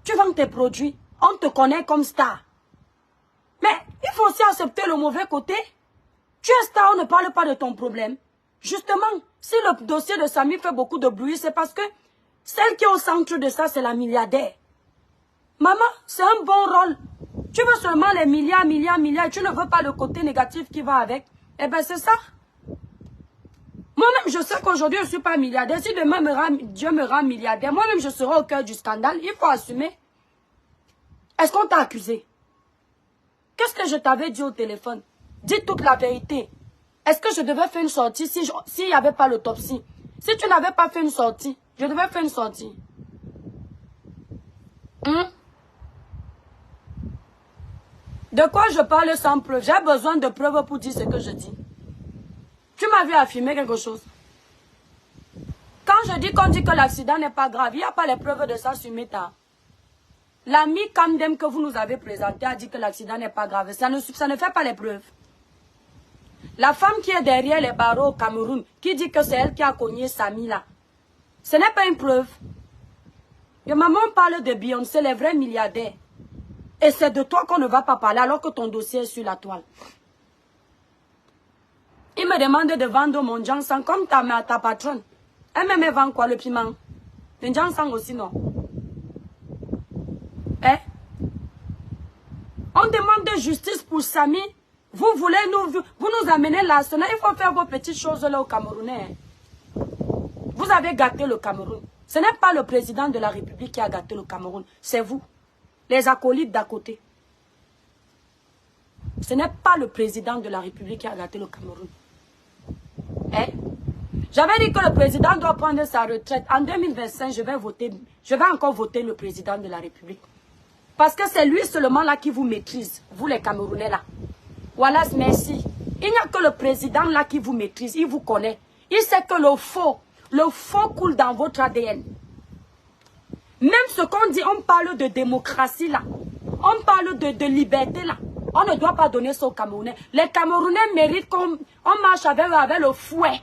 Speaker 1: Tu vends tes produits. On te connaît comme star. Mais il faut aussi accepter le mauvais côté. Tu es star, on ne parle pas de ton problème. Justement, si le dossier de Samy fait beaucoup de bruit, c'est parce que celle qui est au centre de ça, c'est la milliardaire. Maman, c'est un bon rôle. Tu veux seulement les milliards, et tu ne veux pas le côté négatif qui va avec. Eh bien, c'est ça. Moi-même, je sais qu'aujourd'hui, je ne suis pas milliardaire. Si demain, Dieu me rend milliardaire, moi-même, je serai au cœur du scandale. Il faut assumer. Est-ce qu'on t'a accusé? Qu'est-ce que je t'avais dit au téléphone? Dis toute la vérité. Est-ce que je devais faire une sortie s'il n'y avait pas l'autopsie? Si tu n'avais pas fait une sortie, je devais faire une sortie. De quoi je parle sans preuve? J'ai besoin de preuves pour dire ce que je dis. Tu m'as vu affirmer quelque chose? Quand je dis qu'on dit que l'accident n'est pas grave, il n'y a pas les preuves de ça sur Meta. L'ami Kamdem que vous nous avez présenté a dit que l'accident n'est pas grave. Ça ne fait pas les preuves. La femme qui est derrière les barreaux au Cameroun, qui dit que c'est elle qui a cogné Samy là, ce n'est pas une preuve. Et maman parle de Beyoncé, les vrais milliardaires. Et c'est de toi qu'on ne va pas parler alors que ton dossier est sur la toile. Il me demande de vendre mon Jansang comme ta patronne. Elle me vend quoi, le piment? Le Jansang aussi, non? Hein? On demande de justice pour Samy. Vous voulez nous amener là. Il faut faire vos petites choses là au Camerounais. Vous avez gâté le Cameroun. Ce n'est pas le président de la République qui a gâté le Cameroun. C'est vous. Les acolytes d'à côté. Ce n'est pas le président de la République qui a gâté le Cameroun. Hein? J'avais dit que le président doit prendre sa retraite. En 2025, je vais encore voter le président de la République. Parce que c'est lui seulement là qui vous maîtrise. Vous les Camerounais là. Voilà, merci. Il n'y a que le président là qui vous maîtrise. Il vous connaît. Il sait que le faux coule dans votre ADN. Même ce qu'on dit, on parle de démocratie là. On parle de liberté là. On ne doit pas donner ça aux Camerounais. Les Camerounais méritent qu'on marche avec le fouet.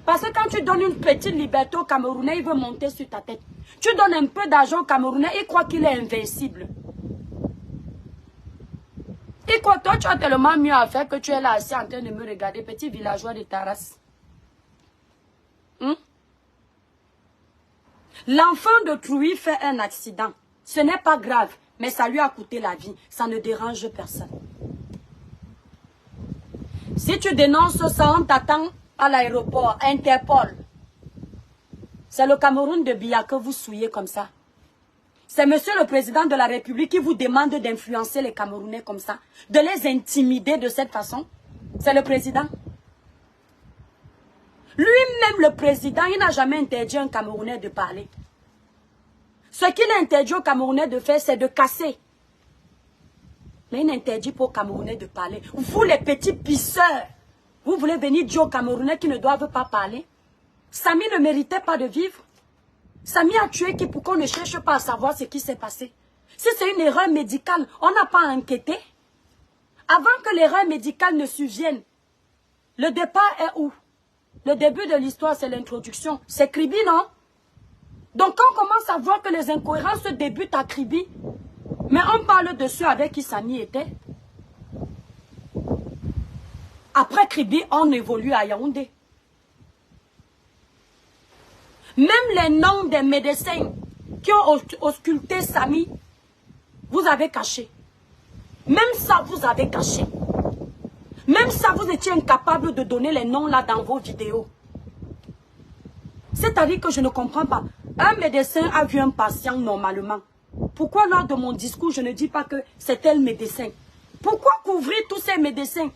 Speaker 1: Parce que quand tu donnes une petite liberté aux Camerounais, il veut monter sur ta tête. Tu donnes un peu d'argent aux Camerounais, il croit qu'il est invincible. Il croit, toi tu as tellement mieux à faire que tu es là assis en train de me regarder, petit villageois de ta race. L'enfant de Trouy fait un accident. Ce n'est pas grave, mais ça lui a coûté la vie. Ça ne dérange personne. Si tu dénonces ça, on t'attend à l'aéroport, Interpol. C'est le Cameroun de Biya que vous souillez comme ça. C'est monsieur le président de la République qui vous demande d'influencer les Camerounais comme ça. De les intimider de cette façon. C'est le président. Lui-même, le président, il n'a jamais interdit à un Camerounais de parler. Ce qu'il interdit aux Camerounais de faire, c'est de casser. Mais il n'interdit pas aux Camerounais de parler. Vous, les petits pisseurs, vous voulez venir dire aux Camerounais qui ne doivent pas parler? Samy ne méritait pas de vivre. Samy a tué qui pour qu'on ne cherche pas à savoir ce qui s'est passé. Si c'est une erreur médicale, on n'a pas enquêté. Avant que l'erreur médicale ne survienne, le départ est où? Le début de l'histoire, c'est l'introduction. C'est Kribi, non? Donc quand on commence à voir que les incohérences débutent à Kribi, mais on parle de ceux avec qui Samy était. Après Kribi, on évolue à Yaoundé. Même les noms des médecins qui ont ausculté Samy, vous avez caché. Même ça, vous avez caché. Même ça, vous étiez incapable de donner les noms là dans vos vidéos. C'est-à-dire que je ne comprends pas. Un médecin a vu un patient normalement. Pourquoi lors de mon discours, je ne dis pas que c'est tel médecin? Pourquoi couvrir tous ces médecins?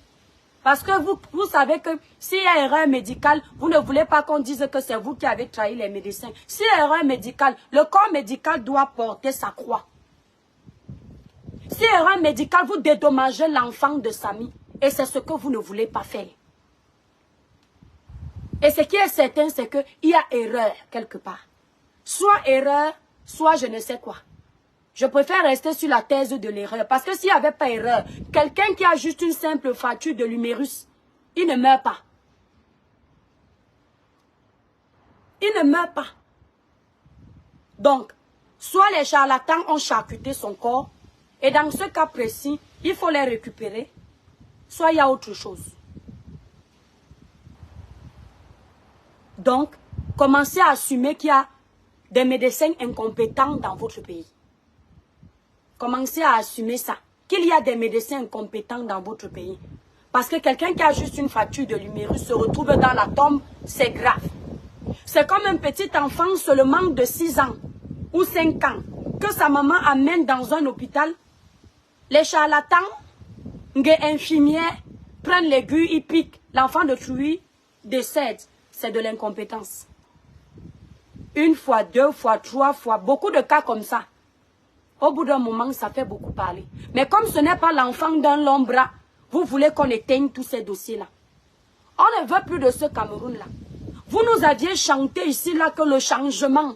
Speaker 1: Parce que vous savez que s'il y a erreur médicale, vous ne voulez pas qu'on dise que c'est vous qui avez trahi les médecins. S'il y a erreur médicale, le corps médical doit porter sa croix. S'il y a erreur médicale, vous dédommagez l'enfant de Samy. Et c'est ce que vous ne voulez pas faire. Et ce qui est certain, c'est qu'il y a erreur quelque part. Soit erreur, soit je ne sais quoi. Je préfère rester sur la thèse de l'erreur. Parce que s'il n'y avait pas erreur, quelqu'un qui a juste une simple fracture de l'humérus, il ne meurt pas. Il ne meurt pas. Donc, soit les charlatans ont charcuté son corps, et dans ce cas précis, il faut les récupérer, soit il y a autre chose. Donc, commencez à assumer qu'il y a des médecins incompétents dans votre pays. Commencez à assumer ça, qu'il y a des médecins incompétents dans votre pays. Parce que quelqu'un qui a juste une fracture de l'humérus se retrouve dans la tombe, c'est grave. C'est comme un petit enfant seulement de 6 ans ou 5 ans que sa maman amène dans un hôpital. Les charlatans, les infirmières prennent l'aiguille, ils piquent. L'enfant de Trouy décède. C'est de l'incompétence. 1 fois, 2 fois, 3 fois, beaucoup de cas comme ça. Au bout d'un moment, ça fait beaucoup parler. Mais comme ce n'est pas l'enfant d'un long bras, vous voulez qu'on éteigne tous ces dossiers-là. On ne veut plus de ce Cameroun-là. Vous nous aviez chanté ici là que le changement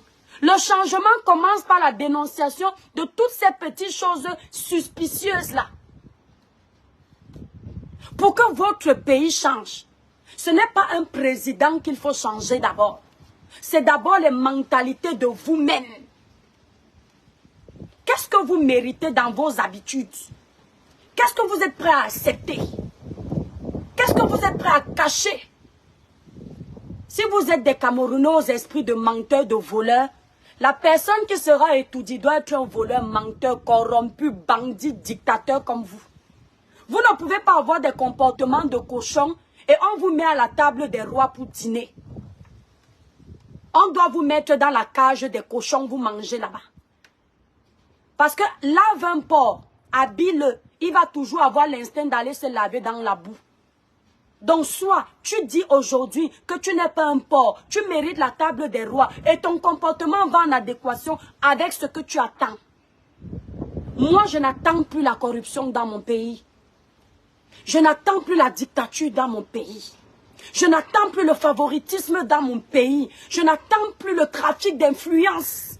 Speaker 1: commence par la dénonciation de toutes ces petites choses suspicieuses-là. Pour que votre pays change, ce n'est pas un président qu'il faut changer d'abord. C'est d'abord les mentalités de vous-même. Qu'est-ce que vous méritez dans vos habitudes? Qu'est-ce que vous êtes prêt à accepter? Qu'est-ce que vous êtes prêt à cacher? Si vous êtes des Camerounais aux esprits de menteurs, de voleurs, la personne qui sera étudiée doit être un voleur, menteur, corrompu, bandit, dictateur comme vous. Vous ne pouvez pas avoir des comportements de cochon et on vous met à la table des rois pour dîner. On doit vous mettre dans la cage des cochons, vous mangez là-bas. Parce que lave un porc, habille-le, il va toujours avoir l'instinct d'aller se laver dans la boue. Donc soit tu dis aujourd'hui que tu n'es pas un porc, tu mérites la table des rois et ton comportement va en adéquation avec ce que tu attends. Moi, je n'attends plus la corruption dans mon pays. Je n'attends plus la dictature dans mon pays. Je n'attends plus le favoritisme dans mon pays. Je n'attends plus le trafic d'influence.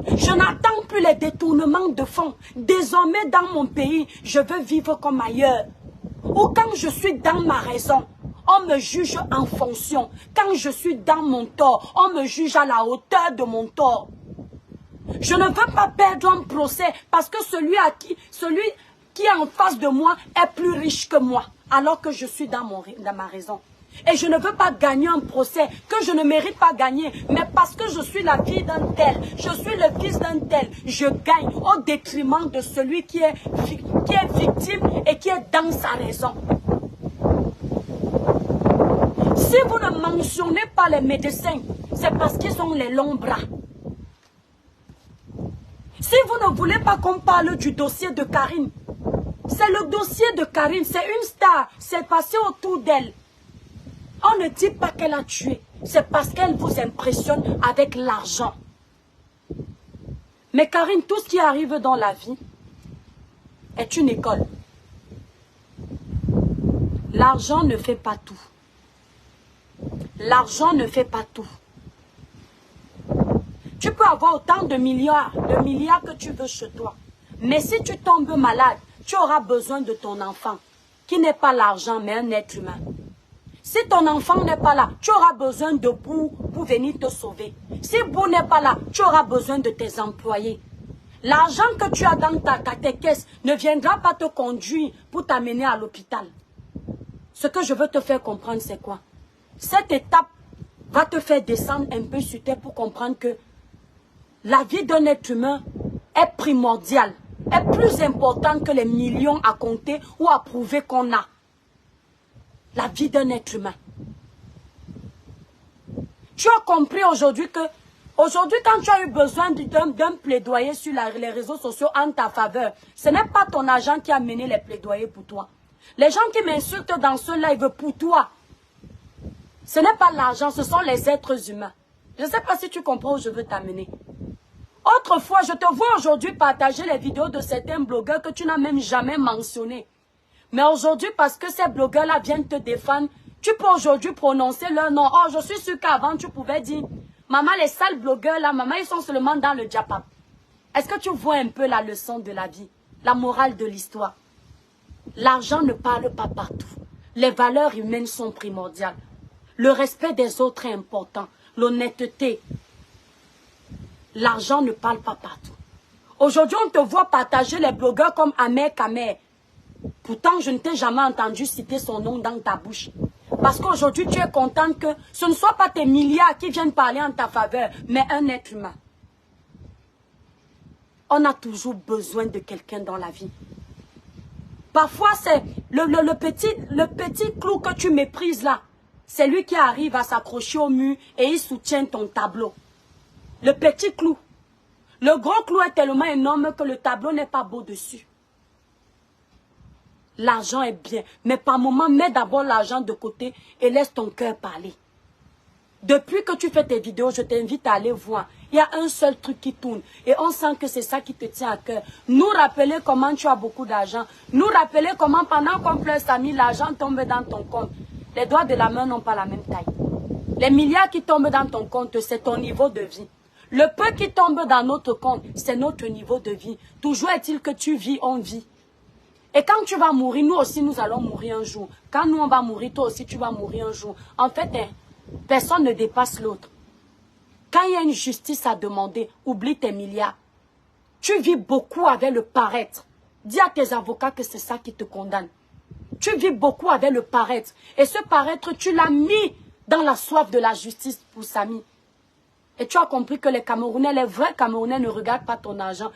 Speaker 1: Je n'attends plus les détournements de fonds. Désormais, dans mon pays, je veux vivre comme ailleurs. Ou quand je suis dans ma raison, on me juge en fonction. Quand je suis dans mon tort, on me juge à la hauteur de mon tort. Je ne veux pas perdre un procès parce que celui qui est en face de moi est plus riche que moi, alors que je suis dans ma raison. Et je ne veux pas gagner un procès que je ne mérite pas gagner, mais parce que je suis la fille d'un tel, je suis le fils d'un tel, je gagne au détriment de celui qui est victime et qui est dans sa raison. Si vous ne mentionnez pas les médecins, c'est parce qu'ils ont les longs bras. Si vous ne voulez pas qu'on parle du dossier de Karine, c'est le dossier de Karine, c'est une star, c'est passé autour d'elle. On ne dit pas qu'elle a tué, c'est parce qu'elle vous impressionne avec l'argent. Mais Karine, tout ce qui arrive dans la vie est une école. L'argent ne fait pas tout. L'argent ne fait pas tout. Tu peux avoir autant de milliards que tu veux chez toi. Mais si tu tombes malade, tu auras besoin de ton enfant, qui n'est pas l'argent, mais un être humain. Si ton enfant n'est pas là, tu auras besoin de Bou pour venir te sauver. Si Bou n'est pas là, tu auras besoin de tes employés. L'argent que tu as dans ta caisse ne viendra pas te conduire pour t'amener à l'hôpital. Ce que je veux te faire comprendre, c'est quoi? Cette étape va te faire descendre un peu sur terre pour comprendre que la vie d'un être humain est primordiale, est plus importante que les millions à compter ou à prouver qu'on a. La vie d'un être humain. Tu as compris aujourd'hui que, aujourd'hui quand tu as eu besoin d'un plaidoyer sur les réseaux sociaux en ta faveur, ce n'est pas ton agent qui a mené les plaidoyers pour toi. Les gens qui m'insultent dans ce live pour toi, ce n'est pas l'argent, ce sont les êtres humains. Je ne sais pas si tu comprends où je veux t'amener. Autrefois, je te vois aujourd'hui partager les vidéos de certains blogueurs que tu n'as même jamais mentionnés. Mais aujourd'hui, parce que ces blogueurs-là viennent te défendre, tu peux aujourd'hui prononcer leur nom. Oh, je suis sûr qu'avant, tu pouvais dire, maman, les sales blogueurs là, maman, ils sont seulement dans le diapap. Est-ce que tu vois un peu la leçon de la vie, la morale de l'histoire? L'argent ne parle pas partout. Les valeurs humaines sont primordiales. Le respect des autres est important. L'honnêteté. L'argent ne parle pas partout. Aujourd'hui, on te voit partager les blogueurs comme Amer Kamer. Pourtant, je ne t'ai jamais entendu citer son nom dans ta bouche. Parce qu'aujourd'hui, tu es contente que ce ne soit pas tes milliards qui viennent parler en ta faveur, mais un être humain. On a toujours besoin de quelqu'un dans la vie. Parfois, c'est le petit clou que tu méprises là. C'est lui qui arrive à s'accrocher au mur et il soutient ton tableau. Le petit clou. Le gros clou est tellement énorme que le tableau n'est pas beau dessus. L'argent est bien, mais par moment, mets d'abord l'argent de côté et laisse ton cœur parler. Depuis que tu fais tes vidéos, je t'invite à aller voir. Il y a un seul truc qui tourne et on sent que c'est ça qui te tient à cœur. Nous rappeler comment tu as beaucoup d'argent. Nous rappeler comment pendant qu'on pleure Samy, l'argent tombe dans ton compte. Les doigts de la main n'ont pas la même taille. Les milliards qui tombent dans ton compte, c'est ton niveau de vie. Le peu qui tombe dans notre compte, c'est notre niveau de vie. Toujours est-il que tu vis, on vit. Et quand tu vas mourir, nous aussi, nous allons mourir un jour. Quand nous, on va mourir, toi aussi, tu vas mourir un jour. En fait, personne ne dépasse l'autre. Quand il y a une justice à demander, oublie tes milliards. Tu vis beaucoup avec le paraître. Dis à tes avocats que c'est ça qui te condamne. Tu vis beaucoup avec le paraître. Et ce paraître, tu l'as mis dans la soif de la justice pour Samy. Et tu as compris que les Camerounais, les vrais Camerounais ne regardent pas ton argent.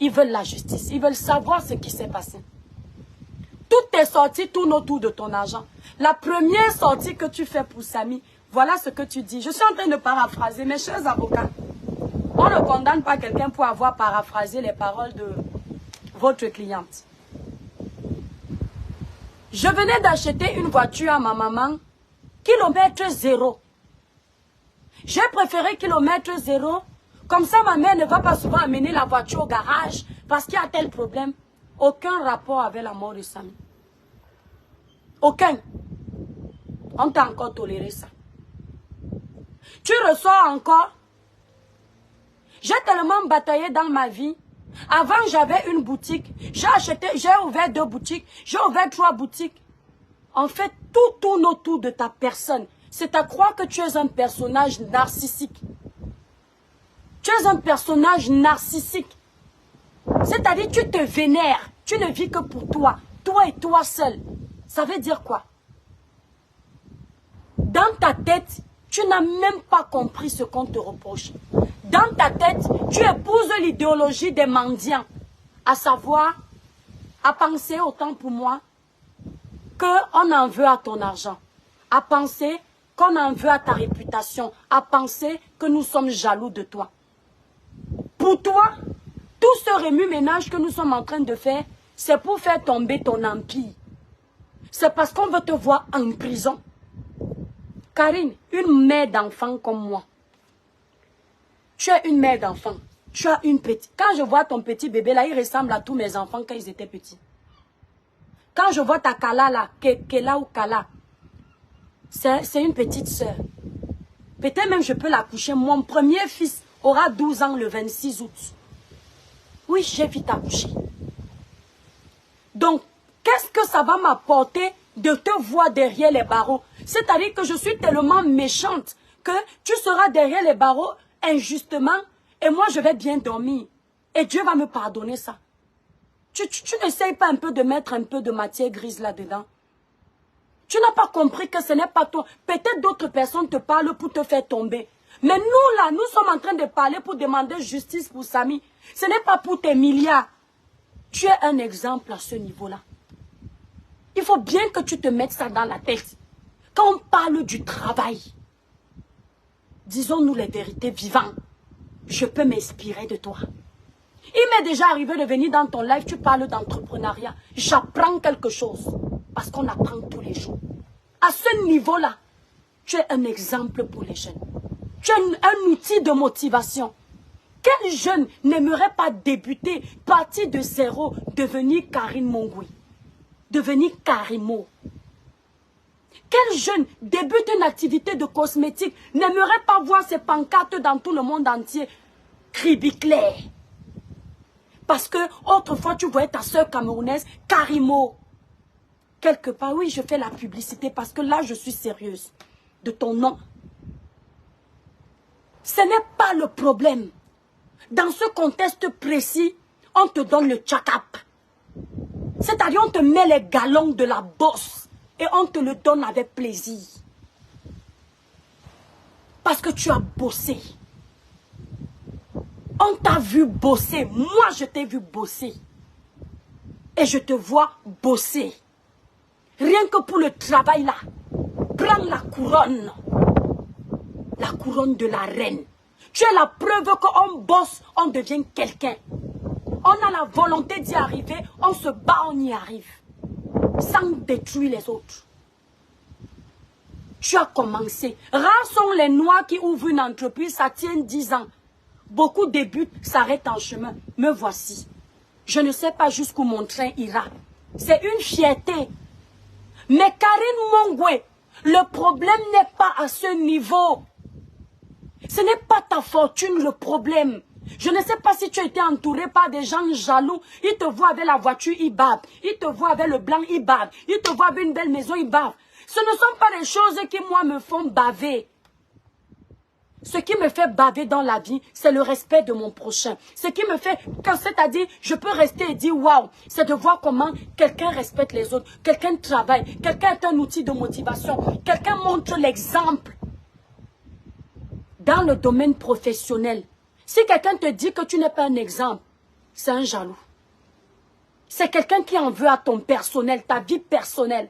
Speaker 1: Ils veulent la justice. Ils veulent savoir ce qui s'est passé. Toutes tes sorties tournent autour de ton argent. La première sortie que tu fais pour Samy, voilà ce que tu dis. Je suis en train de paraphraser, mes chers avocats. On ne condamne pas quelqu'un pour avoir paraphrasé les paroles de votre cliente. Je venais d'acheter une voiture à ma maman, kilomètre zéro. J'ai préféré kilomètre zéro, comme ça ma mère ne va pas souvent amener la voiture au garage parce qu'il y a tel problème. Aucun rapport avec la mort de Samy. Aucun. On t'a encore toléré ça. Tu ressors encore. J'ai tellement bataillé dans ma vie. Avant, j'avais une boutique. J'ai ouvert 2 boutiques. J'ai ouvert 3 boutiques. En fait, tout tourne autour de ta personne. C'est à croire que tu es un personnage narcissique. Tu es un personnage narcissique. C'est-à-dire, tu te vénères. Tu ne vis que pour toi. Toi et toi seul. Ça veut dire quoi? Dans ta tête, tu n'as même pas compris ce qu'on te reproche. Dans ta tête, tu épouses l'idéologie des mendiants. À savoir, à penser autant pour moi qu'on en veut à ton argent. À penser qu'on en veut à ta réputation. À penser que nous sommes jaloux de toi. Pour toi, tout ce remue-ménage que nous sommes en train de faire, c'est pour faire tomber ton empire. C'est parce qu'on veut te voir en prison. Karine, une mère d'enfant comme moi. Tu es une mère d'enfant. Tu as une petite. Quand je vois ton petit bébé là, il ressemble à tous mes enfants quand ils étaient petits. Quand je vois ta Kala là, Kela ou Kala, c'est une petite soeur. Peut-être même je peux l'accoucher. Mon premier fils aura 12 ans le 26 août. Oui, j'ai vite accouché. Donc, qu'est-ce que ça va m'apporter de te voir derrière les barreaux? C'est-à-dire que je suis tellement méchante que tu seras derrière les barreaux injustement et moi je vais bien dormir. Et Dieu va me pardonner ça. Tu n'essayes pas un peu de mettre un peu de matière grise là-dedans. Tu n'as pas compris que ce n'est pas toi. Peut-être d'autres personnes te parlent pour te faire tomber. Mais nous là, nous sommes en train de parler pour demander justice pour Samy. Ce n'est pas pour tes milliards. Tu es un exemple à ce niveau-là. Il faut bien que tu te mettes ça dans la tête. Quand on parle du travail, disons-nous les vérités vivantes. Je peux m'inspirer de toi. Il m'est déjà arrivé de venir dans ton live, tu parles d'entrepreneuriat. J'apprends quelque chose. parce qu'on apprend tous les jours. À ce niveau-là, tu es un exemple pour les jeunes. Tu es un outil de motivation. Quel jeune n'aimerait pas débuter, partir de zéro, devenir Karine Mongoui, devenir Karimo? Quel jeune débute une activité de cosmétique, n'aimerait pas voir ses pancartes dans tout le monde entier, cribiclair? Parce que autrefois tu voyais ta soeur camerounaise, Karimo. Quelque part, oui, je fais la publicité parce que là, je suis sérieuse de ton nom. Ce n'est pas le problème. Dans ce contexte précis, on te donne le tchakap. C'est-à-dire, on te met les galons de la bosse et on te le donne avec plaisir. Parce que tu as bossé. On t'a vu bosser. Moi, je t'ai vu bosser. Et je te vois bosser. Rien que pour le travail là, prends la couronne. La couronne de la reine. Tu es la preuve qu'on bosse, on devient quelqu'un. On a la volonté d'y arriver, on se bat, on y arrive. Sans détruire les autres. Tu as commencé. Rares sont les noirs qui ouvrent une entreprise, ça tient 10 ans. Beaucoup débutent, s'arrêtent en chemin. Me voici. Je ne sais pas jusqu'où mon train ira. C'est une fierté. Mais Karine Mongoui, le problème n'est pas à ce niveau. Ce n'est pas ta fortune le problème. Je ne sais pas si tu as été entouré par des gens jaloux. Ils te voient avec la voiture, ils bavent. Ils te voient avec le blanc, ils bavent. Ils te voient avec une belle maison, ils bavent. Ce ne sont pas des choses qui, moi, me font baver. Ce qui me fait baver dans la vie, c'est le respect de mon prochain. Ce qui me fait, c'est-à-dire, je peux rester et dire waouh, c'est de voir comment quelqu'un respecte les autres, quelqu'un travaille, quelqu'un est un outil de motivation, quelqu'un montre l'exemple. Dans le domaine professionnel, si quelqu'un te dit que tu n'es pas un exemple, c'est un jaloux. C'est quelqu'un qui en veut à ton personnel, ta vie personnelle.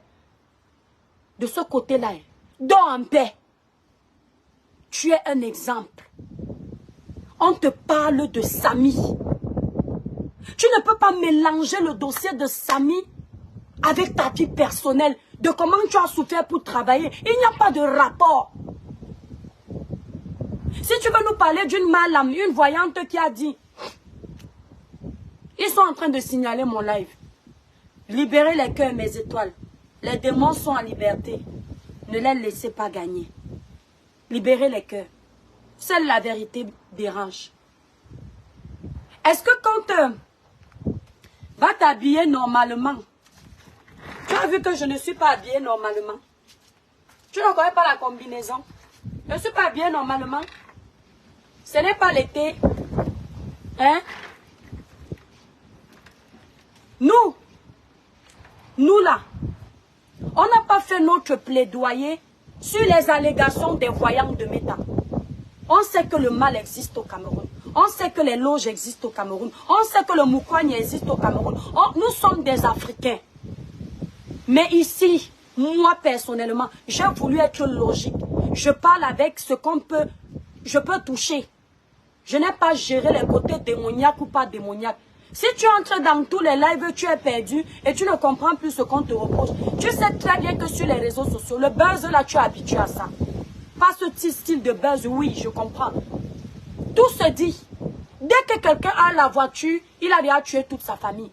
Speaker 1: De ce côté-là, dors en paix. Tu es un exemple. On te parle de Samy. Tu ne peux pas mélanger le dossier de Samy avec ta vie personnelle, de comment tu as souffert pour travailler. Il n'y a pas de rapport. Si tu veux nous parler d'une madame, une voyante qui a dit, ils sont en train de signaler mon live. Libérez les cœurs, mes étoiles. Les démons sont en liberté. Ne les laissez pas gagner. Libérez les cœurs. Seule la vérité dérange. Est-ce que quand va t'habiller normalement, tu as vu que je ne suis pas habillée normalement? Tu ne connais pas la combinaison? Je ne suis pas habillée normalement. Ce n'est pas l'été. Hein? Nous là, on n'a pas fait notre plaidoyer sur les allégations des voyants de Méta. On sait que le mal existe au Cameroun. On sait que les loges existent au Cameroun. On sait que le moukouagne existe au Cameroun. Nous sommes des Africains. Mais ici, moi personnellement, j'ai voulu être logique. Je parle avec ce qu'on peut, je peux toucher. Je n'ai pas géré les côtés démoniaques ou pas démoniaques. Si tu entres dans tous les lives, tu es perdu et tu ne comprends plus ce qu'on te reproche. Tu sais très bien que sur les réseaux sociaux, le buzz là, tu es habitué à ça. Pas ce petit style de buzz, oui, je comprends. Tout se dit. Dès que quelqu'un a la voiture, il a déjà tué toute sa famille.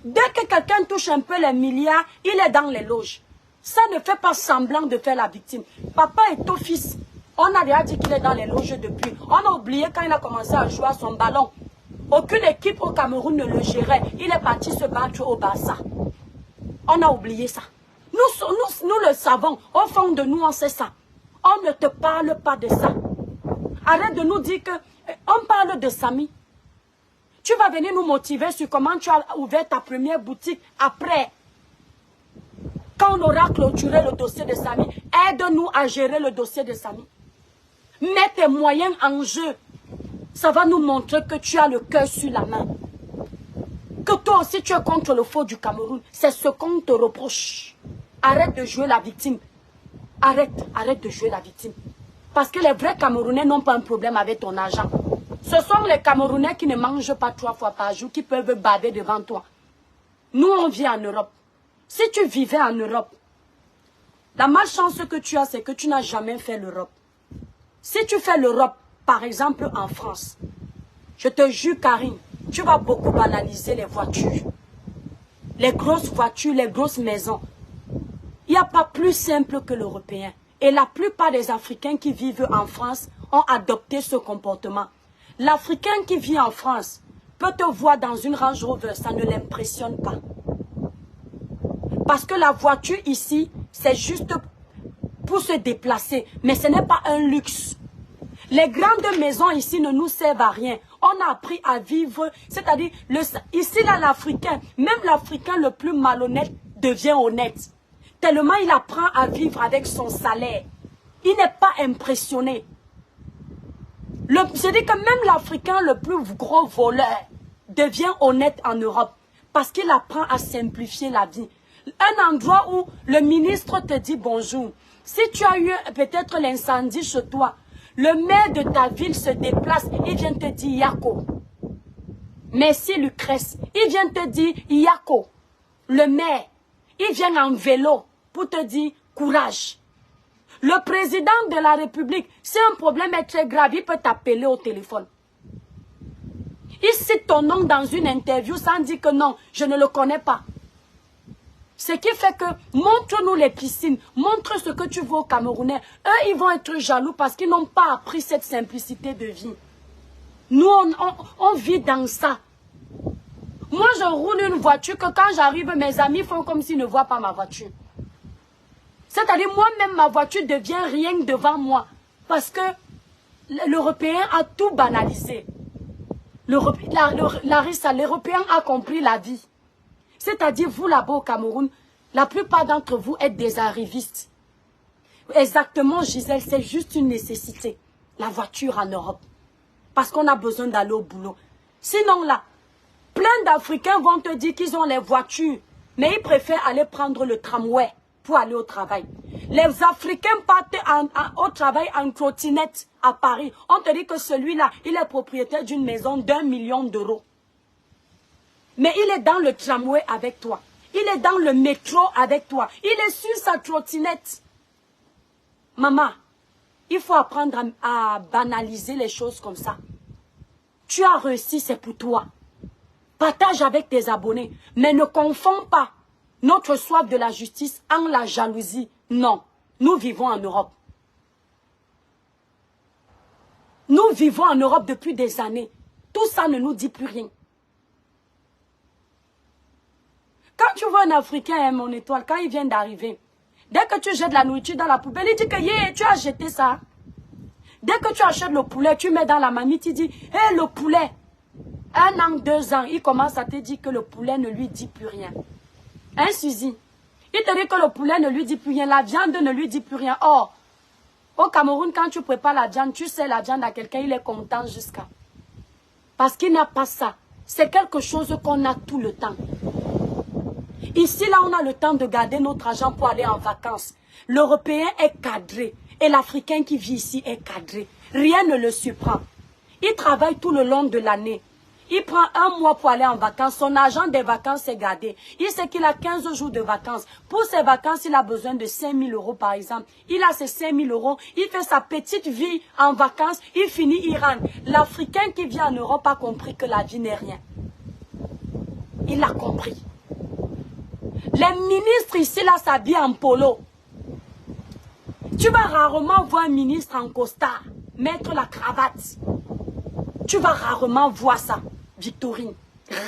Speaker 1: Dès que quelqu'un touche un peu les milliards, il est dans les loges. Ça ne fait pas semblant de faire la victime. Papa est au fils. On a déjà dit qu'il est dans les loges depuis. On a oublié quand il a commencé à jouer à son ballon. Aucune équipe au Cameroun ne le gérait. Il est parti se battre au Barça. On a oublié ça. Nous le savons. Au fond de nous, on sait ça. On ne te parle pas de ça. Arrête de nous dire que... On parle de Samy. Tu vas venir nous motiver sur comment tu as ouvert ta première boutique après. Quand on aura clôturé le dossier de Samy, aide-nous à gérer le dossier de Samy. Mets tes moyens en jeu. Ça va nous montrer que tu as le cœur sur la main. Que toi aussi tu es contre le faux du Cameroun. C'est ce qu'on te reproche. Arrête de jouer la victime. Arrête de jouer la victime. Parce que les vrais Camerounais n'ont pas un problème avec ton argent. Ce sont les Camerounais qui ne mangent pas 3 fois par jour, qui peuvent baver devant toi. Nous, on vit en Europe. Si tu vivais en Europe, la malchance que tu as, c'est que tu n'as jamais fait l'Europe. Si tu fais l'Europe, par exemple en France, je te jure, Karine, tu vas beaucoup banaliser les voitures. Les grosses voitures, les grosses maisons. Il n'y a pas plus simple que l'Européen. Et la plupart des Africains qui vivent en France ont adopté ce comportement. L'Africain qui vit en France peut te voir dans une Range Rover, ça ne l'impressionne pas. Parce que la voiture ici, c'est juste pour se déplacer. Mais ce n'est pas un luxe. Les grandes maisons ici ne nous servent à rien. On a appris à vivre, c'est-à-dire, ici là, l'Africain, même l'Africain le plus malhonnête devient honnête. Tellement il apprend à vivre avec son salaire. Il n'est pas impressionné. C'est-à-dire que même l'Africain le plus gros voleur devient honnête en Europe. Parce qu'il apprend à simplifier la vie. Un endroit où le ministre te dit bonjour. Si tu as eu peut-être l'incendie chez toi, le maire de ta ville se déplace, il vient te dire Yako. Merci Lucrèce. Il vient te dire Yako. Le maire, il vient en vélo pour te dire courage. Le président de la République, si un problème est très grave, il peut t'appeler au téléphone. Il cite ton nom dans une interview sans dire que non, je ne le connais pas. Ce qui fait que, montre-nous les piscines, montre ce que tu veux aux Camerounais. Eux, ils vont être jaloux parce qu'ils n'ont pas appris cette simplicité de vie. Nous, on vit dans ça. Moi, je roule une voiture que quand j'arrive, mes amis font comme s'ils ne voient pas ma voiture. C'est-à-dire, moi-même, ma voiture devient rien devant moi. Parce que l'Européen a tout banalisé. L'Européen a compris la vie. C'est-à-dire, vous là-bas au Cameroun, la plupart d'entre vous êtes des arrivistes. Exactement, Gisèle, c'est juste une nécessité. La voiture en Europe. Parce qu'on a besoin d'aller au boulot. Sinon là, plein d'Africains vont te dire qu'ils ont les voitures, mais ils préfèrent aller prendre le tramway pour aller au travail. Les Africains partent au travail en trottinette à Paris. On te dit que celui-là, il est propriétaire d'une maison d'1 million d'euros. Mais il est dans le tramway avec toi. Il est dans le métro avec toi. Il est sur sa trottinette. Maman, il faut apprendre à banaliser les choses comme ça. Tu as réussi, c'est pour toi. Partage avec tes abonnés. Mais ne confonds pas notre soif de la justice en la jalousie. Non, nous vivons en Europe. Nous vivons en Europe depuis des années. Tout ça ne nous dit plus rien. Quand tu vois un Africain, hein, mon étoile, quand il vient d'arriver, dès que tu jettes la nourriture dans la poubelle, il dit que yeah, tu as jeté ça. Dès que tu achètes le poulet, tu mets dans la marmite, il dit, hé, hey, le poulet. 1 an, 2 ans, il commence à te dire que le poulet ne lui dit plus rien. Hein, Suzy? Il te dit que le poulet ne lui dit plus rien, la viande ne lui dit plus rien. Or, au Cameroun, quand tu prépares la viande, tu sais la viande à quelqu'un, il est content jusqu'à. Parce qu'il n'a pas ça. C'est quelque chose qu'on a tout le temps. Ici, là, on a le temps de garder notre argent pour aller en vacances. L'Européen est cadré. Et l'Africain qui vit ici est cadré. Rien ne le surprend. Il travaille tout le long de l'année. Il prend 1 mois pour aller en vacances. Son argent des vacances est gardé. Il sait qu'il a 15 jours de vacances. Pour ses vacances, il a besoin de 5 000 euros par exemple. Il a ses 5 000 euros. Il fait sa petite vie en vacances. Il finit, il rentre. L'Africain qui vit en Europe a compris que la vie n'est rien. Il l'a compris. Les ministres ici, là, s'habillent en polo. Tu vas rarement voir un ministre en costard mettre la cravate. Tu vas rarement voir ça, Victorine.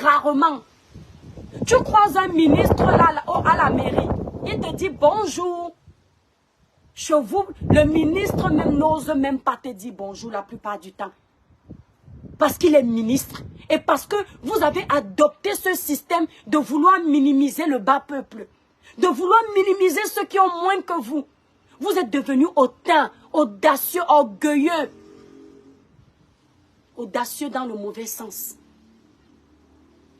Speaker 1: Rarement. Tu croises un ministre là, à la mairie. Il te dit bonjour. Chez vous, le ministre même n'ose même pas te dire bonjour la plupart du temps. Parce qu'il est ministre. Et parce que vous avez adopté ce système de vouloir minimiser le bas peuple. De vouloir minimiser ceux qui ont moins que vous. Vous êtes devenus hautains, audacieux, orgueilleux. Audacieux dans le mauvais sens.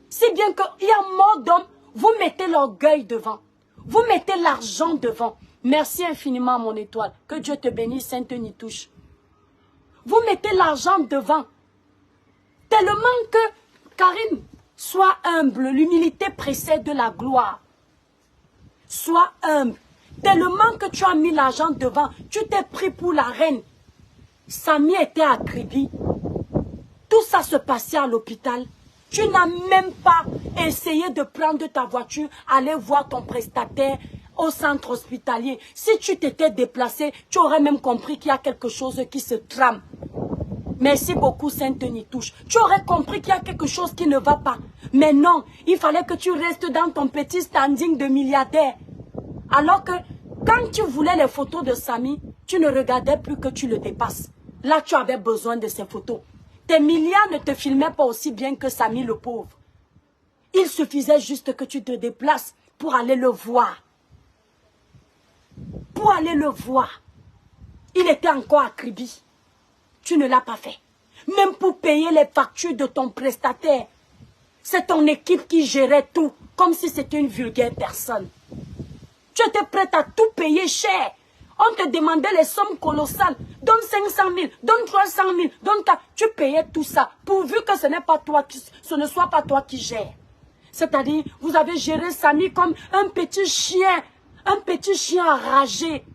Speaker 1: Si bien qu'il y a mort d'hommes, vous mettez l'orgueil devant. Vous mettez l'argent devant. Merci infiniment, mon étoile. Que Dieu te bénisse, Sainte Nitouche. Vous mettez l'argent devant. Tellement que, Karine, sois humble. L'humilité précède de la gloire. Sois humble. Tellement que tu as mis l'argent devant, tu t'es pris pour la reine. Samy était à Kribi. Tout ça se passait à l'hôpital. Tu n'as même pas essayé de prendre ta voiture, aller voir ton prestataire au centre hospitalier. Si tu t'étais déplacé, tu aurais même compris qu'il y a quelque chose qui se trame. Merci beaucoup, Sainte Nitouche. Tu aurais compris qu'il y a quelque chose qui ne va pas. Mais non, il fallait que tu restes dans ton petit standing de milliardaire. Alors que quand tu voulais les photos de Samy, tu ne regardais plus que tu le dépasses. Là, tu avais besoin de ces photos. Tes milliards ne te filmaient pas aussi bien que Samy le pauvre. Il suffisait juste que tu te déplaces pour aller le voir. Pour aller le voir. Il était encore à Kribi. Tu ne l'as pas fait. Même pour payer les factures de ton prestataire. C'est ton équipe qui gérait tout, comme si c'était une vulgaire personne. Tu étais prête à tout payer cher. On te demandait les sommes colossales. Donne 500 000, donne 300 000, donne ta... Tu payais tout ça, pourvu que ce ne soit pas toi qui gères. C'est-à-dire, vous avez géré Samy comme un petit chien enragé.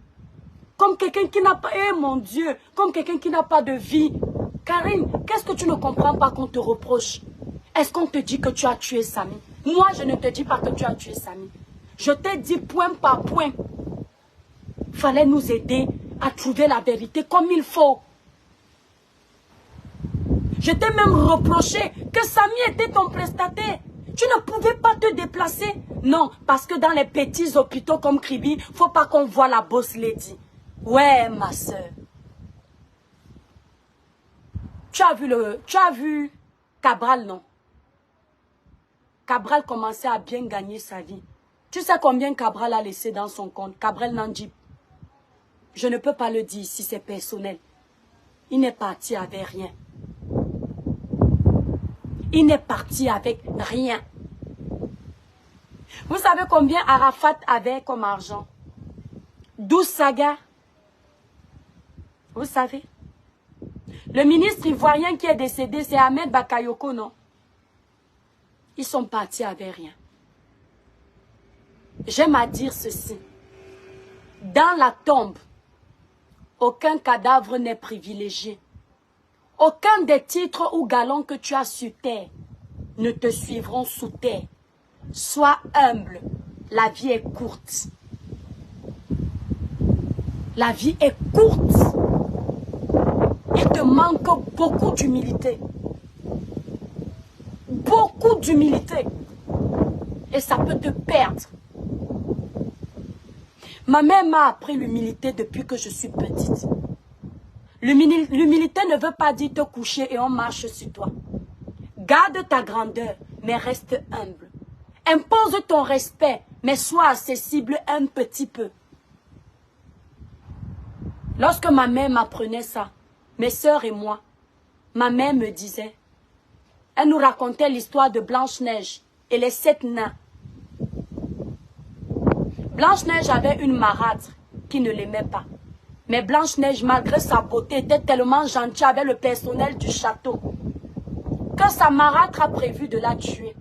Speaker 1: Comme quelqu'un qui n'a pas... Eh mon Dieu, comme quelqu'un qui n'a pas de vie. Karine, qu'est-ce que tu ne comprends pas qu'on te reproche? Est-ce qu'on te dit que tu as tué Samy? Moi, je ne te dis pas que tu as tué Samy. Je t'ai dit point par point. Fallait nous aider à trouver la vérité comme il faut. Je t'ai même reproché que Samy était ton prestataire. Tu ne pouvais pas te déplacer. Non, parce que dans les petits hôpitaux comme Kribi, il ne faut pas qu'on voit la boss lady. Ouais, ma soeur. Tu as vu Cabral, non? Cabral commençait à bien gagner sa vie. Tu sais combien Cabral a laissé dans son compte? Cabral Nandjip. Je ne peux pas le dire si c'est personnel. Il n'est parti avec rien. Il n'est parti avec rien. Vous savez combien Arafat avait comme argent? 12 sagas. Vous savez? Le ministre ivoirien qui est décédé, c'est Ahmed Bakayoko, non? Ils sont partis avec rien. J'aime à dire ceci. Dans la tombe, aucun cadavre n'est privilégié. Aucun des titres ou galons que tu as sur terre ne te suivront sous terre. Sois humble. La vie est courte. La vie est courte. Il te manque beaucoup d'humilité. Beaucoup d'humilité. Et ça peut te perdre. Ma mère m'a appris l'humilité depuis que je suis petite. L'humilité ne veut pas dire te coucher et on marche sur toi. Garde ta grandeur, mais reste humble. Impose ton respect, mais sois accessible un petit peu. Lorsque ma mère m'apprenait ça, mes sœurs et moi, ma mère me disait, elle nous racontait l'histoire de Blanche-Neige et les 7 nains. Blanche-Neige avait une marâtre qui ne l'aimait pas. Mais Blanche-Neige, malgré sa beauté, était tellement gentille avec le personnel du château que sa marâtre a prévu de la tuer.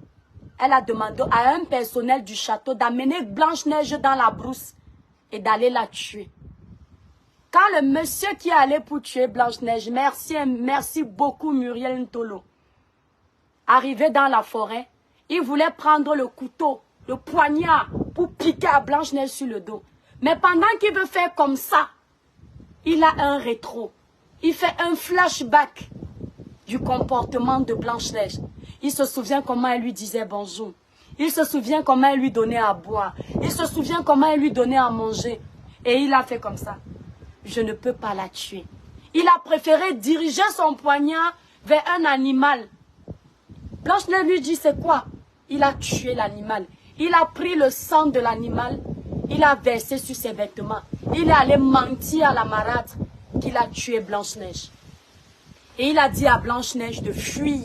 Speaker 1: Elle a demandé à un personnel du château d'amener Blanche-Neige dans la brousse et d'aller la tuer. Quand le monsieur qui est allé pour tuer Blanche-Neige, merci beaucoup Muriel Ntolo, arrivé dans la forêt, il voulait prendre le couteau, le poignard pour piquer à Blanche-Neige sur le dos. Mais pendant qu'il veut faire comme ça, il a un rétro. Il fait un flashback du comportement de Blanche-Neige. Il se souvient comment elle lui disait bonjour. Il se souvient comment elle lui donnait à boire. Il se souvient comment elle lui donnait à manger. Et il a fait comme ça. Je ne peux pas la tuer. Il a préféré diriger son poignard vers un animal. Blanche-Neige lui dit c'est quoi? Il a tué l'animal. Il a pris le sang de l'animal. Il a versé sur ses vêtements. Il est allé mentir à la marâtre qu'il a tué Blanche-Neige. Et il a dit à Blanche-Neige de fuir.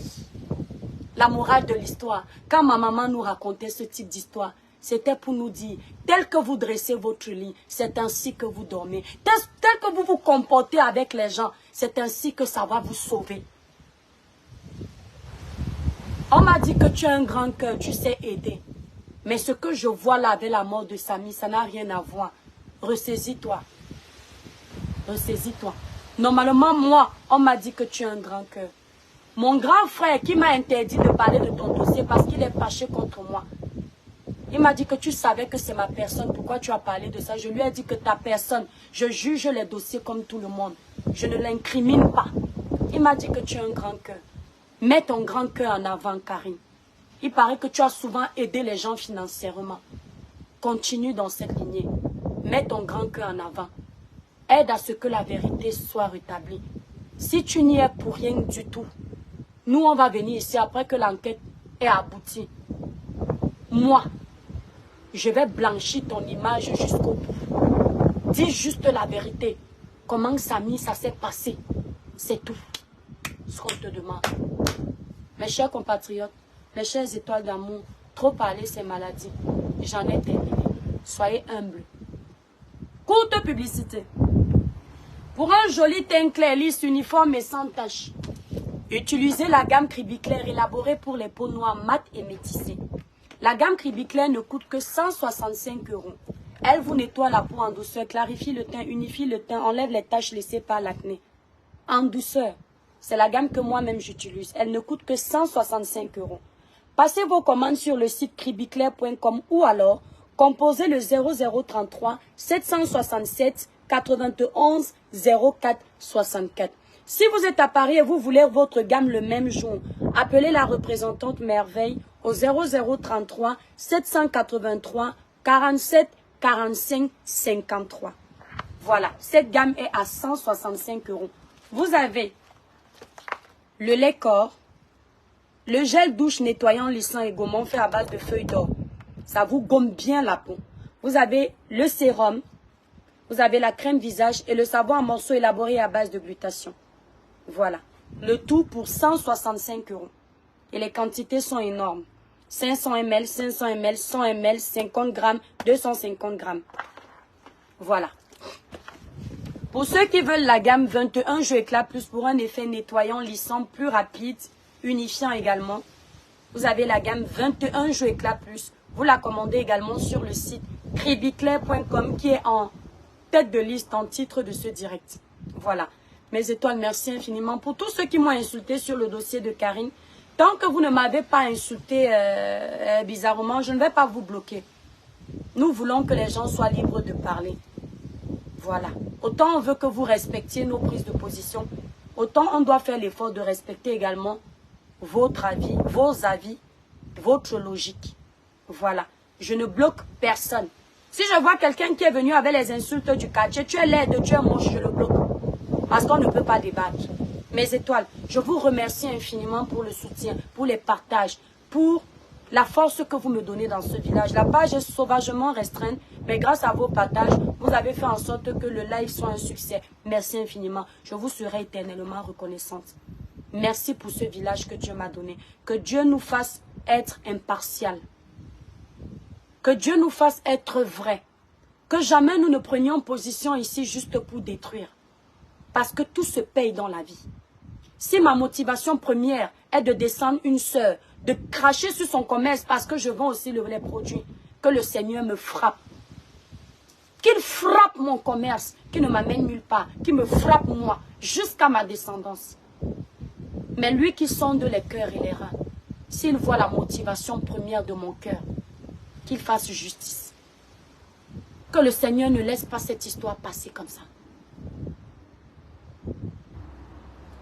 Speaker 1: La morale de l'histoire, quand ma maman nous racontait ce type d'histoire, c'était pour nous dire, tel que vous dressez votre lit, c'est ainsi que vous dormez. Tel que vous vous comportez avec les gens, c'est ainsi que ça va vous sauver. On m'a dit que tu as un grand cœur, tu sais aider. Mais ce que je vois là avec la mort de Samy, ça n'a rien à voir. Ressaisis-toi. Ressaisis-toi. Normalement, moi, on m'a dit que tu as un grand cœur. Mon grand frère qui m'a interdit de parler de ton dossier parce qu'il est fâché contre moi. Il m'a dit que tu savais que c'est ma personne. Pourquoi tu as parlé de ça? Je lui ai dit que ta personne, je juge les dossiers comme tout le monde. Je ne l'incrimine pas. Il m'a dit que tu as un grand cœur. Mets ton grand cœur en avant, Karine. Il paraît que tu as souvent aidé les gens financièrement. Continue dans cette lignée. Mets ton grand cœur en avant. Aide à ce que la vérité soit rétablie. Si tu n'y es pour rien du tout, nous on va venir ici après que l'enquête est aboutie. Moi, je vais blanchir ton image jusqu'au bout. Dis juste la vérité. Comment Samy, ça s'est passé. C'est tout ce qu'on te demande. Mes chers compatriotes, mes chères étoiles d'amour, trop parler c'est maladie. J'en ai terminé. Soyez humbles. Courte publicité. Pour un joli teint clair, lisse, uniforme et sans tache, utilisez la gamme Cribiclair élaborée pour les peaux noires mates et métissées. La gamme Cribiclair ne coûte que 165 €. Elle vous nettoie la peau en douceur, clarifie le teint, unifie le teint, enlève les taches laissées par l'acné. En douceur. C'est la gamme que moi-même j'utilise. Elle ne coûte que 165 €. Passez vos commandes sur le site cribiclair.com ou alors composez le 0033 767 91 04 64. Si vous êtes à Paris et vous voulez votre gamme le même jour, appelez la représentante Merveille au 0033 783 47 45 53. Voilà, cette gamme est à 165 €. Vous avez le lait corps, le gel douche nettoyant, lissant et gommant fait à base de feuilles d'or. Ça vous gomme bien la peau. Vous avez le sérum, vous avez la crème visage et le savon en morceaux élaboré à base de glutation. Voilà. Le tout pour 165 €. Et les quantités sont énormes. 500 ml, 500 ml, 100 ml, 50 grammes, 250 grammes. Voilà. Pour ceux qui veulent la gamme 21 jeux éclat plus pour un effet nettoyant, lissant, plus rapide, unifiant également, vous avez la gamme 21 jeux éclat plus. Vous la commandez également sur le site cribiclair.com qui est en tête de liste en titre de ce direct. Voilà. Mes étoiles, merci infiniment pour tous ceux qui m'ont insulté sur le dossier de Karine. Tant que vous ne m'avez pas insulté bizarrement, je ne vais pas vous bloquer. Nous voulons que les gens soient libres de parler. Voilà. Autant on veut que vous respectiez nos prises de position, autant on doit faire l'effort de respecter également votre avis, vos avis, votre logique. Voilà. Je ne bloque personne. Si je vois quelqu'un qui est venu avec les insultes du quartier, tu es laide, tu es moche, je le bloque. Parce qu'on ne peut pas débattre. Mes étoiles, je vous remercie infiniment pour le soutien, pour les partages, pour la force que vous me donnez dans ce village. La page est sauvagement restreinte, mais grâce à vos partages, vous avez fait en sorte que le live soit un succès. Merci infiniment. Je vous serai éternellement reconnaissante. Merci pour ce village que Dieu m'a donné. Que Dieu nous fasse être impartial. Que Dieu nous fasse être vrai. Que jamais nous ne prenions position ici juste pour détruire. Parce que tout se paye dans la vie. Si ma motivation première est de descendre une sœur, de cracher sur son commerce parce que je vends aussi les produits, que le Seigneur me frappe. Qu'il frappe mon commerce, qu'il ne m'amène nulle part, qu'il me frappe moi, jusqu'à ma descendance. Mais lui qui sonde les cœurs et les reins, s'il voit la motivation première de mon cœur, qu'il fasse justice. Que le Seigneur ne laisse pas cette histoire passer comme ça.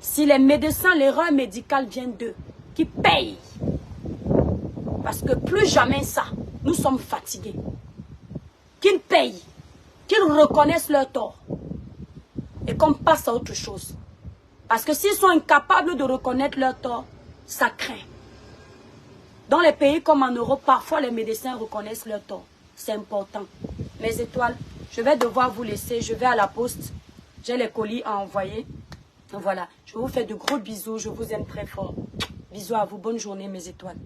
Speaker 1: Si les médecins, l'erreur médicale vient d'eux, qui payent. Parce que plus jamais ça, nous sommes fatigués. Qu'ils payent, qu'ils reconnaissent leur tort. Et qu'on passe à autre chose. Parce que s'ils sont incapables de reconnaître leur tort, ça craint. Dans les pays comme en Europe, parfois les médecins reconnaissent leur tort. C'est important. Mes étoiles, je vais devoir vous laisser. Je vais à la poste. J'ai les colis à envoyer. Voilà. Je vous fais de gros bisous. Je vous aime très fort. Bisous à vous. Bonne journée, mes étoiles.